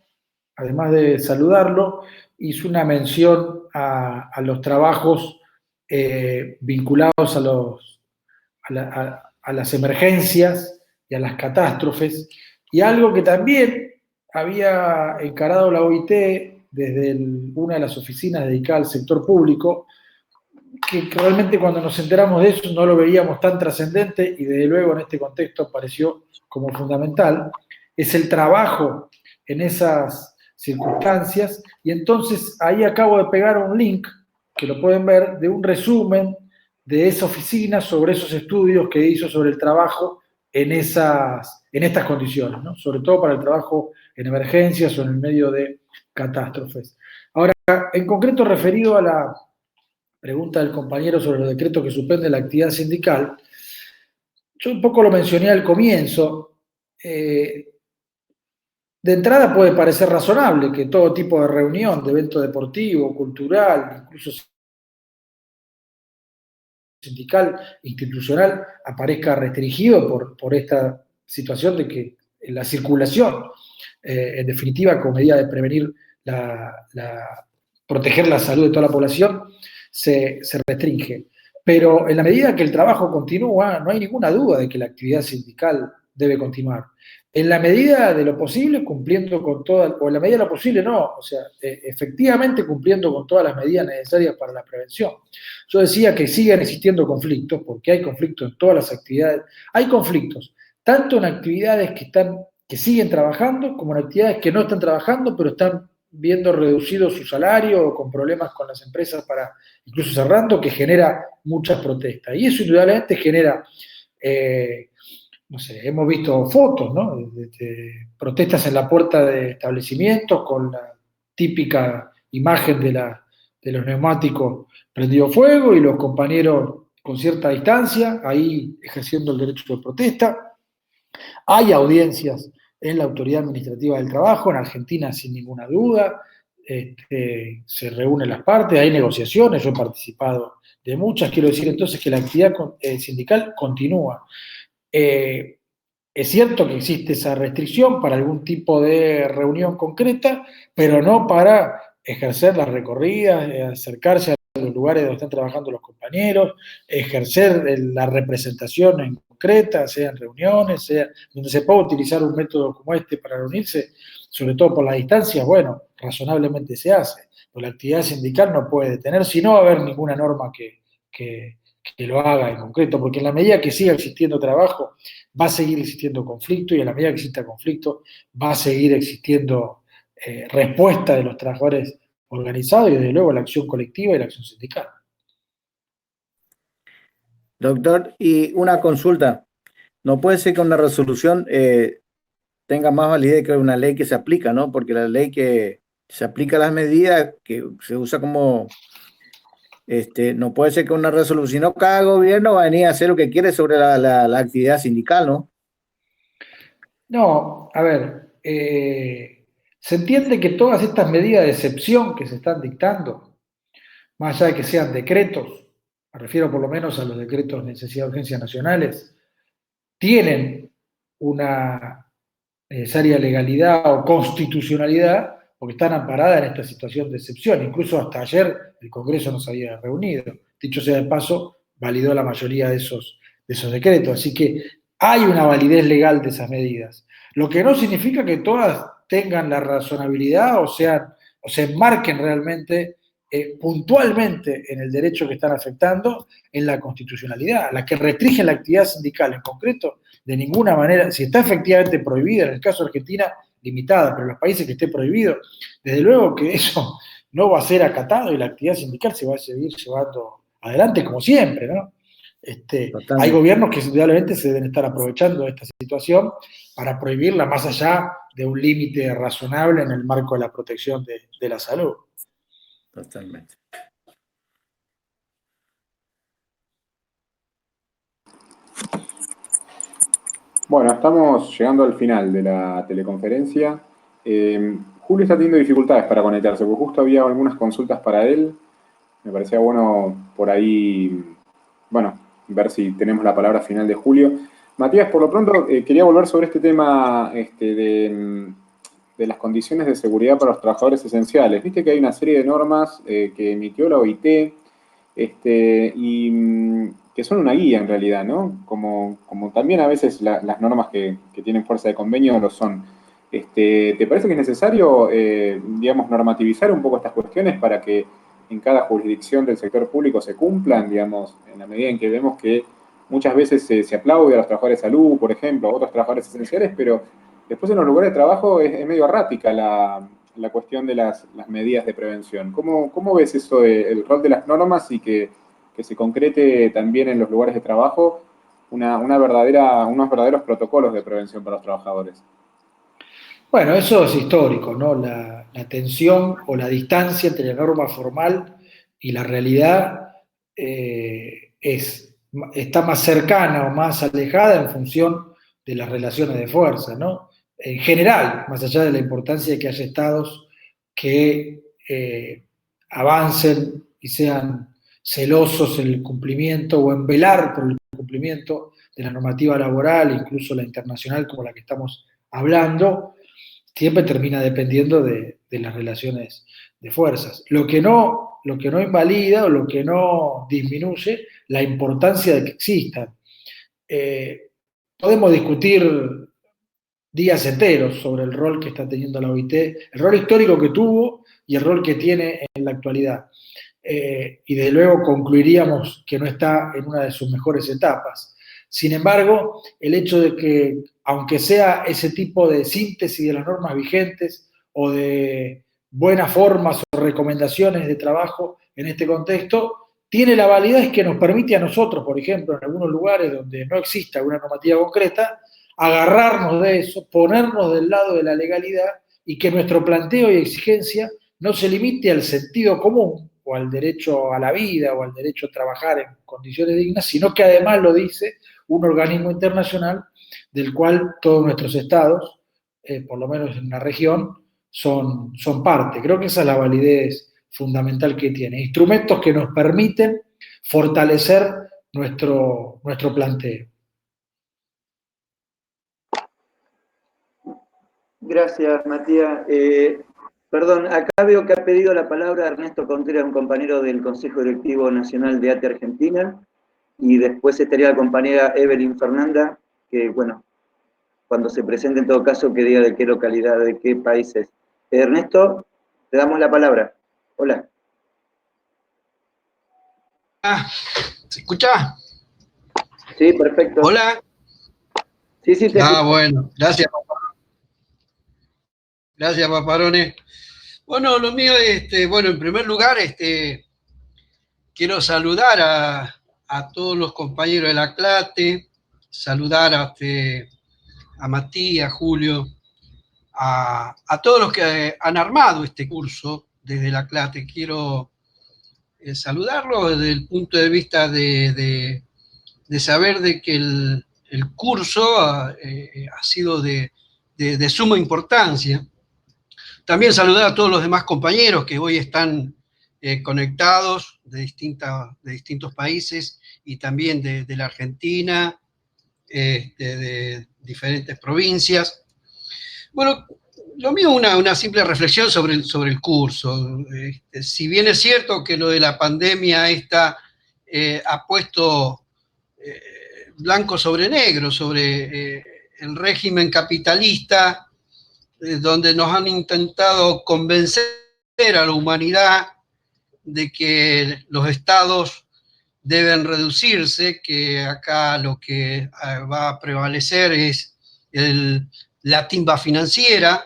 además de saludarlo, hizo una mención a los trabajos vinculados a las emergencias y a las catástrofes, y algo que también había encarado la OIT desde una de las oficinas dedicadas al sector público, que realmente cuando nos enteramos de eso no lo veíamos tan trascendente y desde luego en este contexto apareció como fundamental, es el trabajo en esas circunstancias. Y entonces ahí acabo de pegar un link, que lo pueden ver, de un resumen de esa oficina sobre esos estudios que hizo sobre el trabajo en estas condiciones, ¿no? Sobre todo para el trabajo en emergencias o en el medio de catástrofes. Ahora, en concreto referido a pregunta del compañero sobre los decretos que suspenden la actividad sindical, yo un poco lo mencioné al comienzo. De entrada puede parecer razonable que todo tipo de reunión, de evento deportivo, cultural, incluso sindical, institucional, aparezca restringido por esta situación de que la circulación, en definitiva, como medida de prevenir proteger la salud de toda la población, se restringe. Pero en la medida que el trabajo continúa, no hay ninguna duda de que la actividad sindical debe continuar. En la medida de lo posible, cumpliendo con todas, o en la medida de lo posible no, o sea, efectivamente cumpliendo con todas las medidas necesarias para la prevención. Yo decía que siguen existiendo conflictos, porque hay conflictos en todas las actividades. Hay conflictos, tanto en actividades que siguen trabajando, como en actividades que no están trabajando, pero están viendo reducido su salario o con problemas con las empresas para incluso cerrando, que genera muchas protestas. Y eso indudablemente genera, no sé, hemos visto fotos, ¿no? De protestas en la puerta de establecimientos con la típica imagen de los neumáticos prendido fuego y los compañeros con cierta distancia, ahí ejerciendo el derecho de protesta. Hay audiencias en la Autoridad Administrativa del Trabajo, en Argentina sin ninguna duda, se reúnen las partes, hay negociaciones, yo he participado de muchas, quiero decir entonces que la actividad sindical continúa. Es cierto que existe esa restricción para algún tipo de reunión concreta, pero no para ejercer las recorridas, acercarse a los lugares donde están trabajando los compañeros, ejercer la representación en concreta, sea en reuniones, sea donde se pueda utilizar un método como este para reunirse, sobre todo por la distancia, bueno, razonablemente se hace. Pero la actividad sindical no puede detener, si no va a haber ninguna norma que lo haga en concreto, porque en la medida que siga existiendo trabajo, va a seguir existiendo conflicto, y en la medida que exista conflicto, va a seguir existiendo respuesta de los trabajadores organizados y desde luego la acción colectiva y la acción sindical. Doctor, y una consulta. No puede ser que una resolución tenga más validez que una ley que se aplica, ¿no? Porque la ley que se aplica a las medidas, que se usa como... no puede ser que una resolución, sino cada gobierno va a venir a hacer lo que quiere sobre la actividad sindical, ¿no? No, a ver, se entiende que todas estas medidas de excepción que se están dictando, más allá de que sean decretos, me refiero por lo menos a los decretos de necesidad de urgencia nacionales, tienen una necesaria legalidad o constitucionalidad porque están amparadas en esta situación de excepción. Incluso hasta ayer el Congreso no se había reunido. Dicho sea de paso, validó la mayoría de esos decretos. Así que hay una validez legal de esas medidas. Lo que no significa que todas tengan la razonabilidad o se enmarquen realmente puntualmente en el derecho que están afectando, en la constitucionalidad. La que restringe la actividad sindical en concreto, de ninguna manera, si está efectivamente prohibida, en el caso de Argentina, limitada, pero en los países que esté prohibido, desde luego que eso no va a ser acatado y la actividad sindical se va a seguir llevando adelante como siempre, ¿no? Hay gobiernos que indudablemente se deben estar aprovechando de esta situación para prohibirla más allá de un límite razonable en el marco de la protección de la salud. Totalmente. Bueno, estamos llegando al final de la teleconferencia. Julio está teniendo dificultades para conectarse, porque justo había algunas consultas para él. Me parecía bueno por ahí, bueno, ver si tenemos la palabra final de Julio. Matías, por lo pronto, quería volver sobre este tema de las condiciones de seguridad para los trabajadores esenciales. Viste que hay una serie de normas que emitió la OIT y que son una guía en realidad, ¿no? Como también a veces las normas que tienen fuerza de convenio lo son. ¿Te parece que es necesario, digamos, normativizar un poco estas cuestiones para que en cada jurisdicción del sector público se cumplan, digamos, en la medida en que vemos que muchas veces se aplaude a los trabajadores de salud, por ejemplo, a otros trabajadores esenciales, pero después en los lugares de trabajo es medio errática la cuestión de las medidas de prevención. ¿Cómo ves eso del rol de las normas y que se concrete también en los lugares de trabajo unos verdaderos protocolos de prevención para los trabajadores? Bueno, eso es histórico, ¿no? La tensión o la distancia entre la norma formal y la realidad está más cercana o más alejada en función de las relaciones de fuerza, ¿no? En general, más allá de la importancia de que haya estados que avancen y sean celosos en el cumplimiento o en velar por el cumplimiento de la normativa laboral, incluso la internacional como la que estamos hablando, siempre termina dependiendo de las relaciones de fuerzas. Lo que no invalida o lo que no disminuye la importancia de que existan. Podemos discutir días enteros sobre el rol que está teniendo la OIT, el rol histórico que tuvo y el rol que tiene en la actualidad. Y desde luego concluiríamos que no está en una de sus mejores etapas. Sin embargo, el hecho de que, aunque sea ese tipo de síntesis de las normas vigentes o de buenas formas o recomendaciones de trabajo en este contexto, tiene la validez que nos permite a nosotros, por ejemplo, en algunos lugares donde no exista una normativa concreta, agarrarnos de eso, ponernos del lado de la legalidad y que nuestro planteo y exigencia no se limite al sentido común o al derecho a la vida o al derecho a trabajar en condiciones dignas, sino que además lo dice un organismo internacional del cual todos nuestros estados, por lo menos en la región, son parte. Creo que esa es la validez fundamental que tiene. Instrumentos que nos permiten fortalecer nuestro planteo. Gracias, Matías. Perdón, acá veo que ha pedido la palabra Ernesto Contreras, un compañero del Consejo Directivo Nacional de ATE Argentina, y después estaría la compañera Evelyn Fernanda, que, bueno, cuando se presente en todo caso, que diga de qué localidad, de qué país es. Ernesto, te damos la palabra. Hola. ¿Se escucha? Sí, perfecto. Hola. Sí, te escucho. Bueno, gracias. Gracias, Paparone. Bueno, lo mío, bueno, en primer lugar, quiero saludar a todos los compañeros de la CLATE, saludar a Matías, a Julio, a todos los que han armado este curso desde la CLATE. Quiero saludarlos desde el punto de vista de saber de que el curso ha sido de suma importancia. También saludar a todos los demás compañeros que hoy están conectados de distintos países y también de la Argentina, de diferentes provincias. Bueno, lo mío una simple reflexión sobre el curso. Si bien es cierto que lo de la pandemia ha puesto blanco sobre negro sobre el régimen capitalista, donde nos han intentado convencer a la humanidad de que los estados deben reducirse, que acá lo que va a prevalecer es la timba financiera,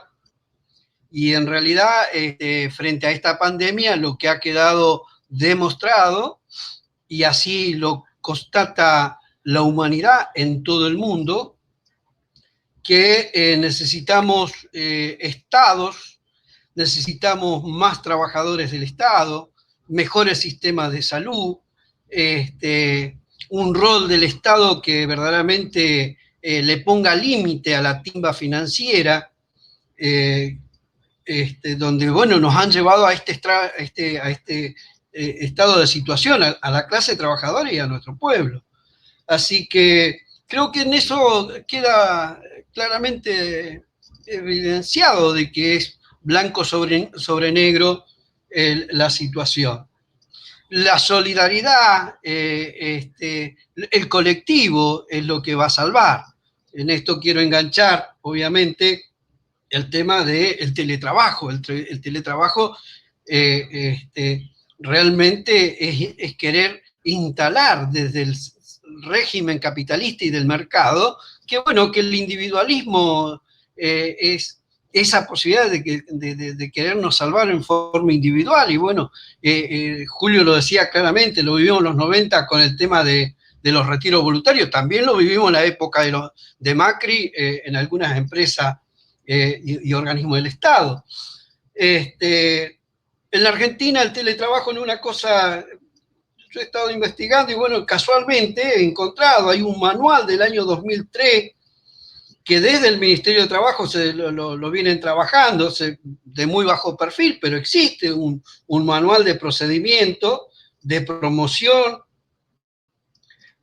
y en realidad frente a esta pandemia lo que ha quedado demostrado, y así lo constata la humanidad en todo el mundo, que necesitamos estados, necesitamos más trabajadores del Estado, mejores sistemas de salud, un rol del Estado que verdaderamente le ponga límite a la timba financiera, donde, bueno, nos han llevado a este estado de situación, a la clase trabajadora y a nuestro pueblo. Así que creo que en eso queda claramente evidenciado de que es blanco sobre negro la situación. La solidaridad, el colectivo es lo que va a salvar. En esto quiero enganchar, obviamente, el tema del teletrabajo. El teletrabajo realmente es querer instalar desde el régimen capitalista y del mercado, que bueno, que el individualismo es esa posibilidad de querernos salvar en forma individual, y bueno, Julio lo decía claramente, lo vivimos en los 90 con el tema de los retiros voluntarios, también lo vivimos en la época de Macri en algunas empresas y organismos del Estado. En la Argentina el teletrabajo no es una cosa yo he estado investigando y bueno, casualmente he encontrado, hay un manual del año 2003 que desde el Ministerio de Trabajo lo vienen trabajando, de muy bajo perfil, pero existe un manual de procedimiento de promoción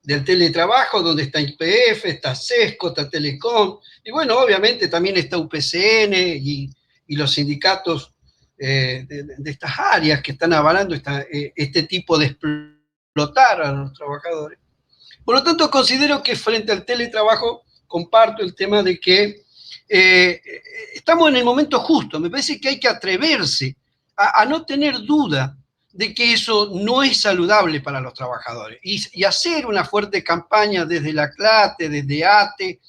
del teletrabajo, donde está YPF, está SESCO, está Telecom, y bueno, obviamente también está UPCN y los sindicatos de estas áreas que están avalando este tipo de explotar a los trabajadores. Por lo tanto, considero que frente al teletrabajo comparto el tema de que estamos en el momento justo. Me parece que hay que atreverse a no tener duda de que eso no es saludable para los trabajadores y hacer una fuerte campaña desde la CLATE, desde ATE,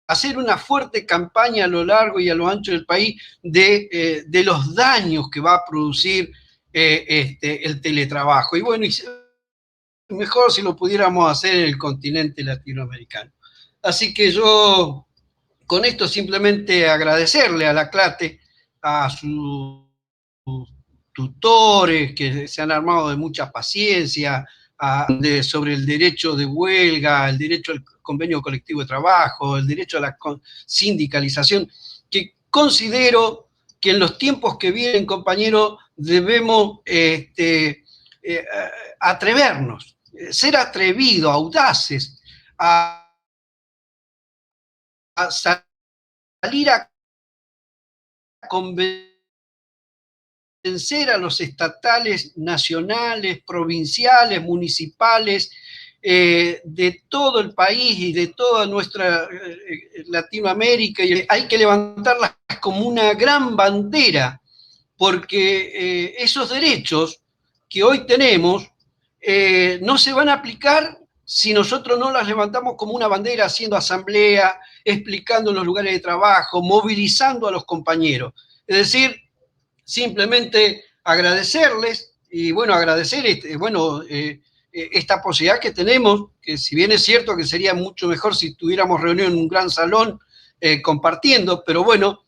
hacer una fuerte campaña a lo largo y a lo ancho del país de los daños que va a producir el teletrabajo. Y bueno, mejor si lo pudiéramos hacer en el continente latinoamericano. Así que yo con esto simplemente agradecerle a la CLATE, a sus tutores que se han armado de mucha paciencia, sobre el derecho de huelga, el derecho al convenio colectivo de trabajo, el derecho a la sindicalización, que considero que en los tiempos que vienen, compañeros, debemos atrevernos, ser atrevidos, audaces, a salir a convencer a los estatales, nacionales, provinciales, municipales, de todo el país y de toda nuestra Latinoamérica. Y hay que levantarlas como una gran bandera, porque esos derechos que hoy tenemos no se van a aplicar si nosotros no las levantamos como una bandera, haciendo asamblea, explicando en los lugares de trabajo, movilizando a los compañeros. Es decir, simplemente agradecerles y bueno, agradecer esta posibilidad que tenemos, que si bien es cierto que sería mucho mejor si tuviéramos reunión en un gran salón compartiendo, pero bueno,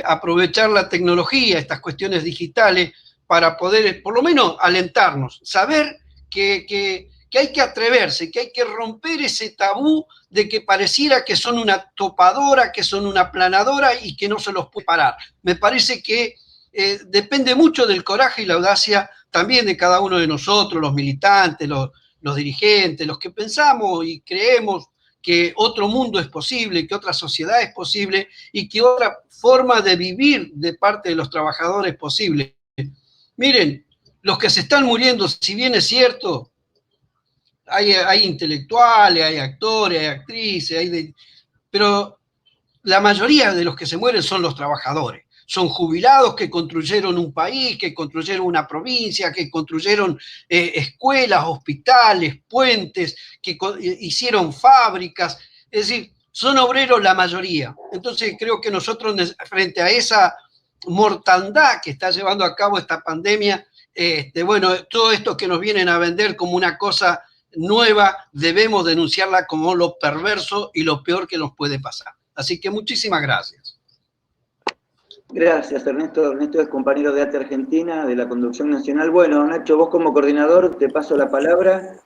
aprovechar la tecnología, estas cuestiones digitales, para poder por lo menos alentarnos, saber que hay que atreverse, que hay que romper ese tabú de que pareciera que son una topadora, que son una aplanadora y que no se los puede parar. Me parece que depende mucho del coraje y la audacia también de cada uno de nosotros, los militantes, los dirigentes, los que pensamos y creemos que otro mundo es posible, que otra sociedad es posible y que otra forma de vivir de parte de los trabajadores es posible. Miren, los que se están muriendo, si bien es cierto, hay intelectuales, hay actores, hay actrices, pero la mayoría de los que se mueren son los trabajadores. Son jubilados que construyeron un país, que construyeron una provincia, que construyeron escuelas, hospitales, puentes, que hicieron fábricas. Es decir, son obreros la mayoría. Entonces creo que nosotros, frente a esa mortandad que está llevando a cabo esta pandemia, todo esto que nos vienen a vender como una cosa nueva, debemos denunciarla como lo perverso y lo peor que nos puede pasar. Así que muchísimas gracias. Gracias, Ernesto. Ernesto es compañero de ATE Argentina, de la Conducción Nacional. Bueno, Nacho, vos como coordinador te paso la palabra.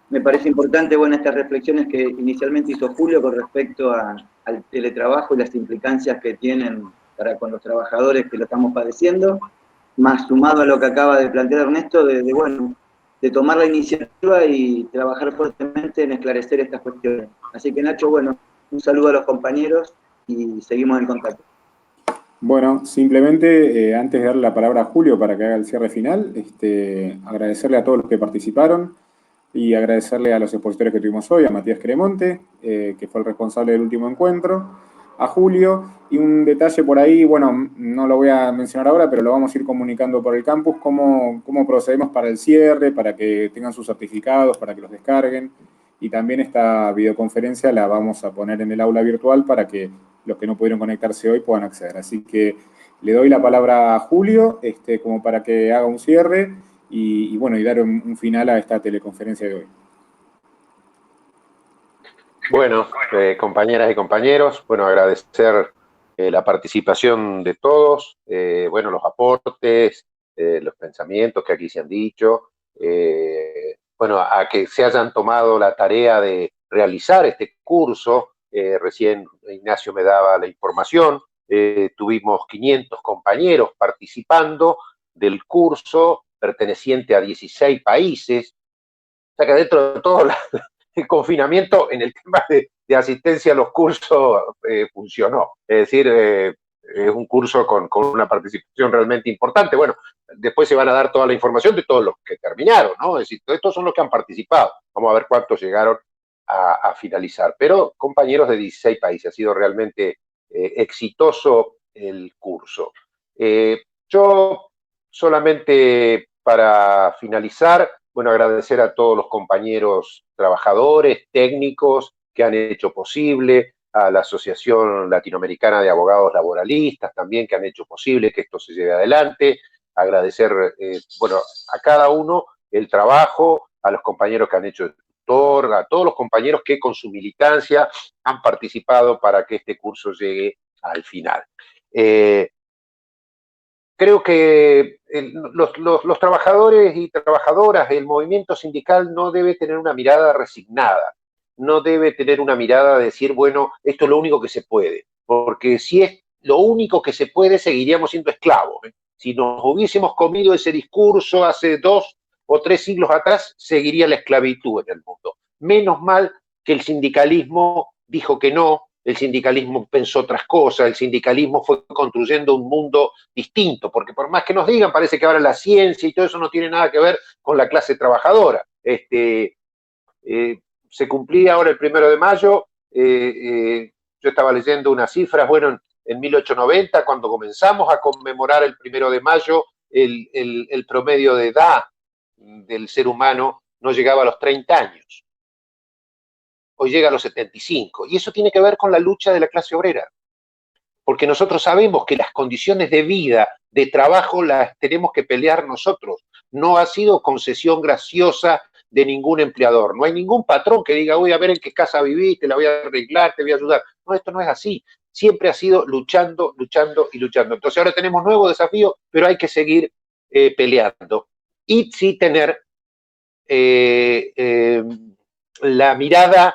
Me parece importante, estas reflexiones que inicialmente hizo Julio con respecto al teletrabajo y las implicancias que tienen con los trabajadores que lo estamos padeciendo, más sumado a lo que acaba de plantear Ernesto, de tomar la iniciativa y trabajar fuertemente en esclarecer estas cuestiones. Así que, Nacho, un saludo a los compañeros y seguimos en contacto. Bueno, simplemente antes de darle la palabra a Julio para que haga el cierre final, agradecerle a todos los que participaron y agradecerle a los expositores que tuvimos hoy, a Matías Cremonte, que fue el responsable del último encuentro, a Julio, y un detalle por ahí, no lo voy a mencionar ahora, pero lo vamos a ir comunicando por el campus, cómo procedemos para el cierre, para que tengan sus certificados, para que los descarguen, y también esta videoconferencia la vamos a poner en el aula virtual para que los que no pudieron conectarse hoy puedan acceder. Así que le doy la palabra a Julio, como para que haga un cierre y dar un final a esta teleconferencia de hoy. Bueno, compañeras y compañeros, agradecer la participación de todos, los aportes, los pensamientos que aquí se han dicho, bueno, a que se hayan tomado la tarea de realizar este curso. Recién Ignacio me daba la información. Tuvimos 500 compañeros participando del curso, perteneciente a 16 países. O sea que dentro de todo el confinamiento en el tema de asistencia a los cursos funcionó. Es decir, es un curso con una participación realmente importante. Bueno, después se van a dar toda la información de todos los que terminaron, ¿no? Es decir, todos estos son los que han participado. Vamos a ver cuántos llegaron a finalizar. Pero compañeros de 16 países, ha sido realmente exitoso el curso. Yo solamente para finalizar, bueno, agradecer a todos los compañeros trabajadores, técnicos que han hecho posible, a la Asociación Latinoamericana de Abogados Laboralistas también que han hecho posible que esto se lleve adelante, agradecer, bueno, a cada uno el trabajo, a los compañeros que han hecho el tutor, a todos los compañeros que con su militancia han participado para que este curso llegue al final. Creo que los trabajadores y trabajadoras, el movimiento sindical no debe tener una mirada resignada, no debe tener una mirada de decir, bueno, esto es lo único que se puede, porque si es lo único que se puede, seguiríamos siendo esclavos. Si nos hubiésemos comido ese discurso hace 2 o 3 siglos atrás, seguiría la esclavitud en el mundo. Menos mal que el sindicalismo dijo que no, el sindicalismo pensó otras cosas, el sindicalismo fue construyendo un mundo distinto, porque por más que nos digan, parece que ahora la ciencia y todo eso no tiene nada que ver con la clase trabajadora. Se cumplía ahora el 1 de mayo, yo estaba leyendo unas cifras, bueno, en 1890, cuando comenzamos a conmemorar el 1 de mayo, el promedio de edad del ser humano no llegaba a los 30 años. Hoy llega a los 75. Y eso tiene que ver con la lucha de la clase obrera. Porque nosotros sabemos que las condiciones de vida, de trabajo, las tenemos que pelear nosotros. No ha sido concesión graciosa de ningún empleador. No hay ningún patrón que diga, voy a ver en qué casa vivís, te la voy a arreglar, te voy a ayudar. No, esto no es así. Siempre ha sido luchando, luchando y luchando. Entonces ahora tenemos nuevos desafíos, pero hay que seguir peleando. Y sí tener la mirada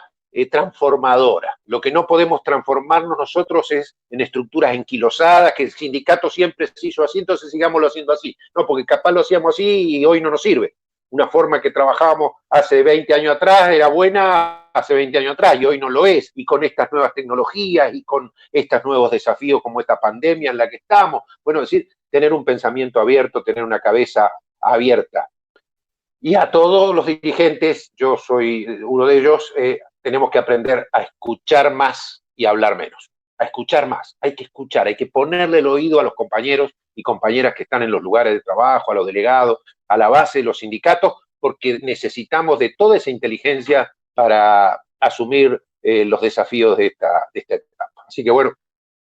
transformadora. Lo que no podemos transformarnos nosotros es en estructuras enquilosadas, que el sindicato siempre se hizo así, entonces sigámoslo haciendo así. No, porque capaz lo hacíamos así y hoy no nos sirve. Una forma que trabajábamos hace 20 años atrás era buena hace 20 años atrás y hoy no lo es. Y con estas nuevas tecnologías y con estos nuevos desafíos como esta pandemia en la que estamos, bueno, es decir, tener un pensamiento abierto, tener una cabeza abierta. Y a todos los dirigentes, yo soy uno de ellos, tenemos que aprender a escuchar más y a hablar menos. A escuchar más, hay que escuchar, hay que ponerle el oído a los compañeros y compañeras que están en los lugares de trabajo, a los delegados, a la base de los sindicatos, porque necesitamos de toda esa inteligencia para asumir los desafíos de esta etapa. Así que bueno,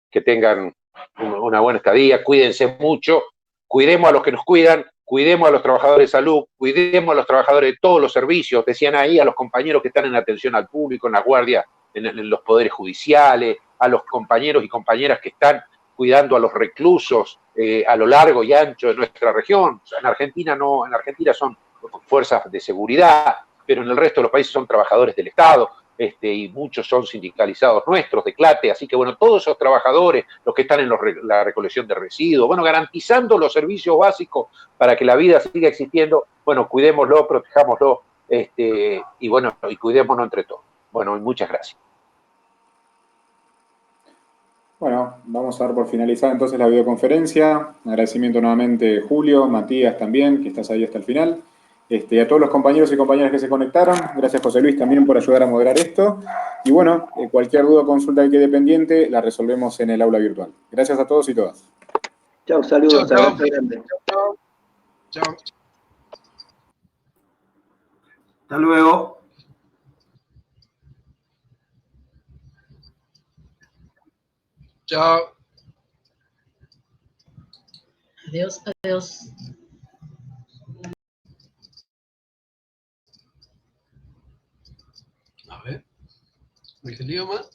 que tengan una buena estadía, cuídense mucho, cuidemos a los que nos cuidan, cuidemos a los trabajadores de salud, cuidemos a los trabajadores de todos los servicios, decían ahí, a los compañeros que están en atención al público, en la guardia, en los poderes judiciales, a los compañeros y compañeras que están cuidando a los reclusos a lo largo y ancho de nuestra región. O sea, en Argentina son fuerzas de seguridad, pero en el resto de los países son trabajadores del Estado. Y muchos son sindicalizados nuestros, de CLATE, así que bueno, todos esos trabajadores, los que están en la recolección de residuos, bueno, garantizando los servicios básicos para que la vida siga existiendo, bueno, cuidémoslo, protejámoslo, y bueno, y cuidémonos entre todos. Bueno, y muchas gracias. Bueno, vamos a dar por finalizada entonces la videoconferencia. Agradecimiento nuevamente Julio, Matías también, que estás ahí hasta el final. Y a todos los compañeros y compañeras que se conectaron. Gracias, José Luis, también por ayudar a moderar esto. Y bueno, cualquier duda o consulta que quede pendiente, la resolvemos en el aula virtual. Gracias a todos y todas. Chao, saludos. Chao. Chao. Hasta luego. Chao. Adiós, adiós. A ver, ¿me lío más?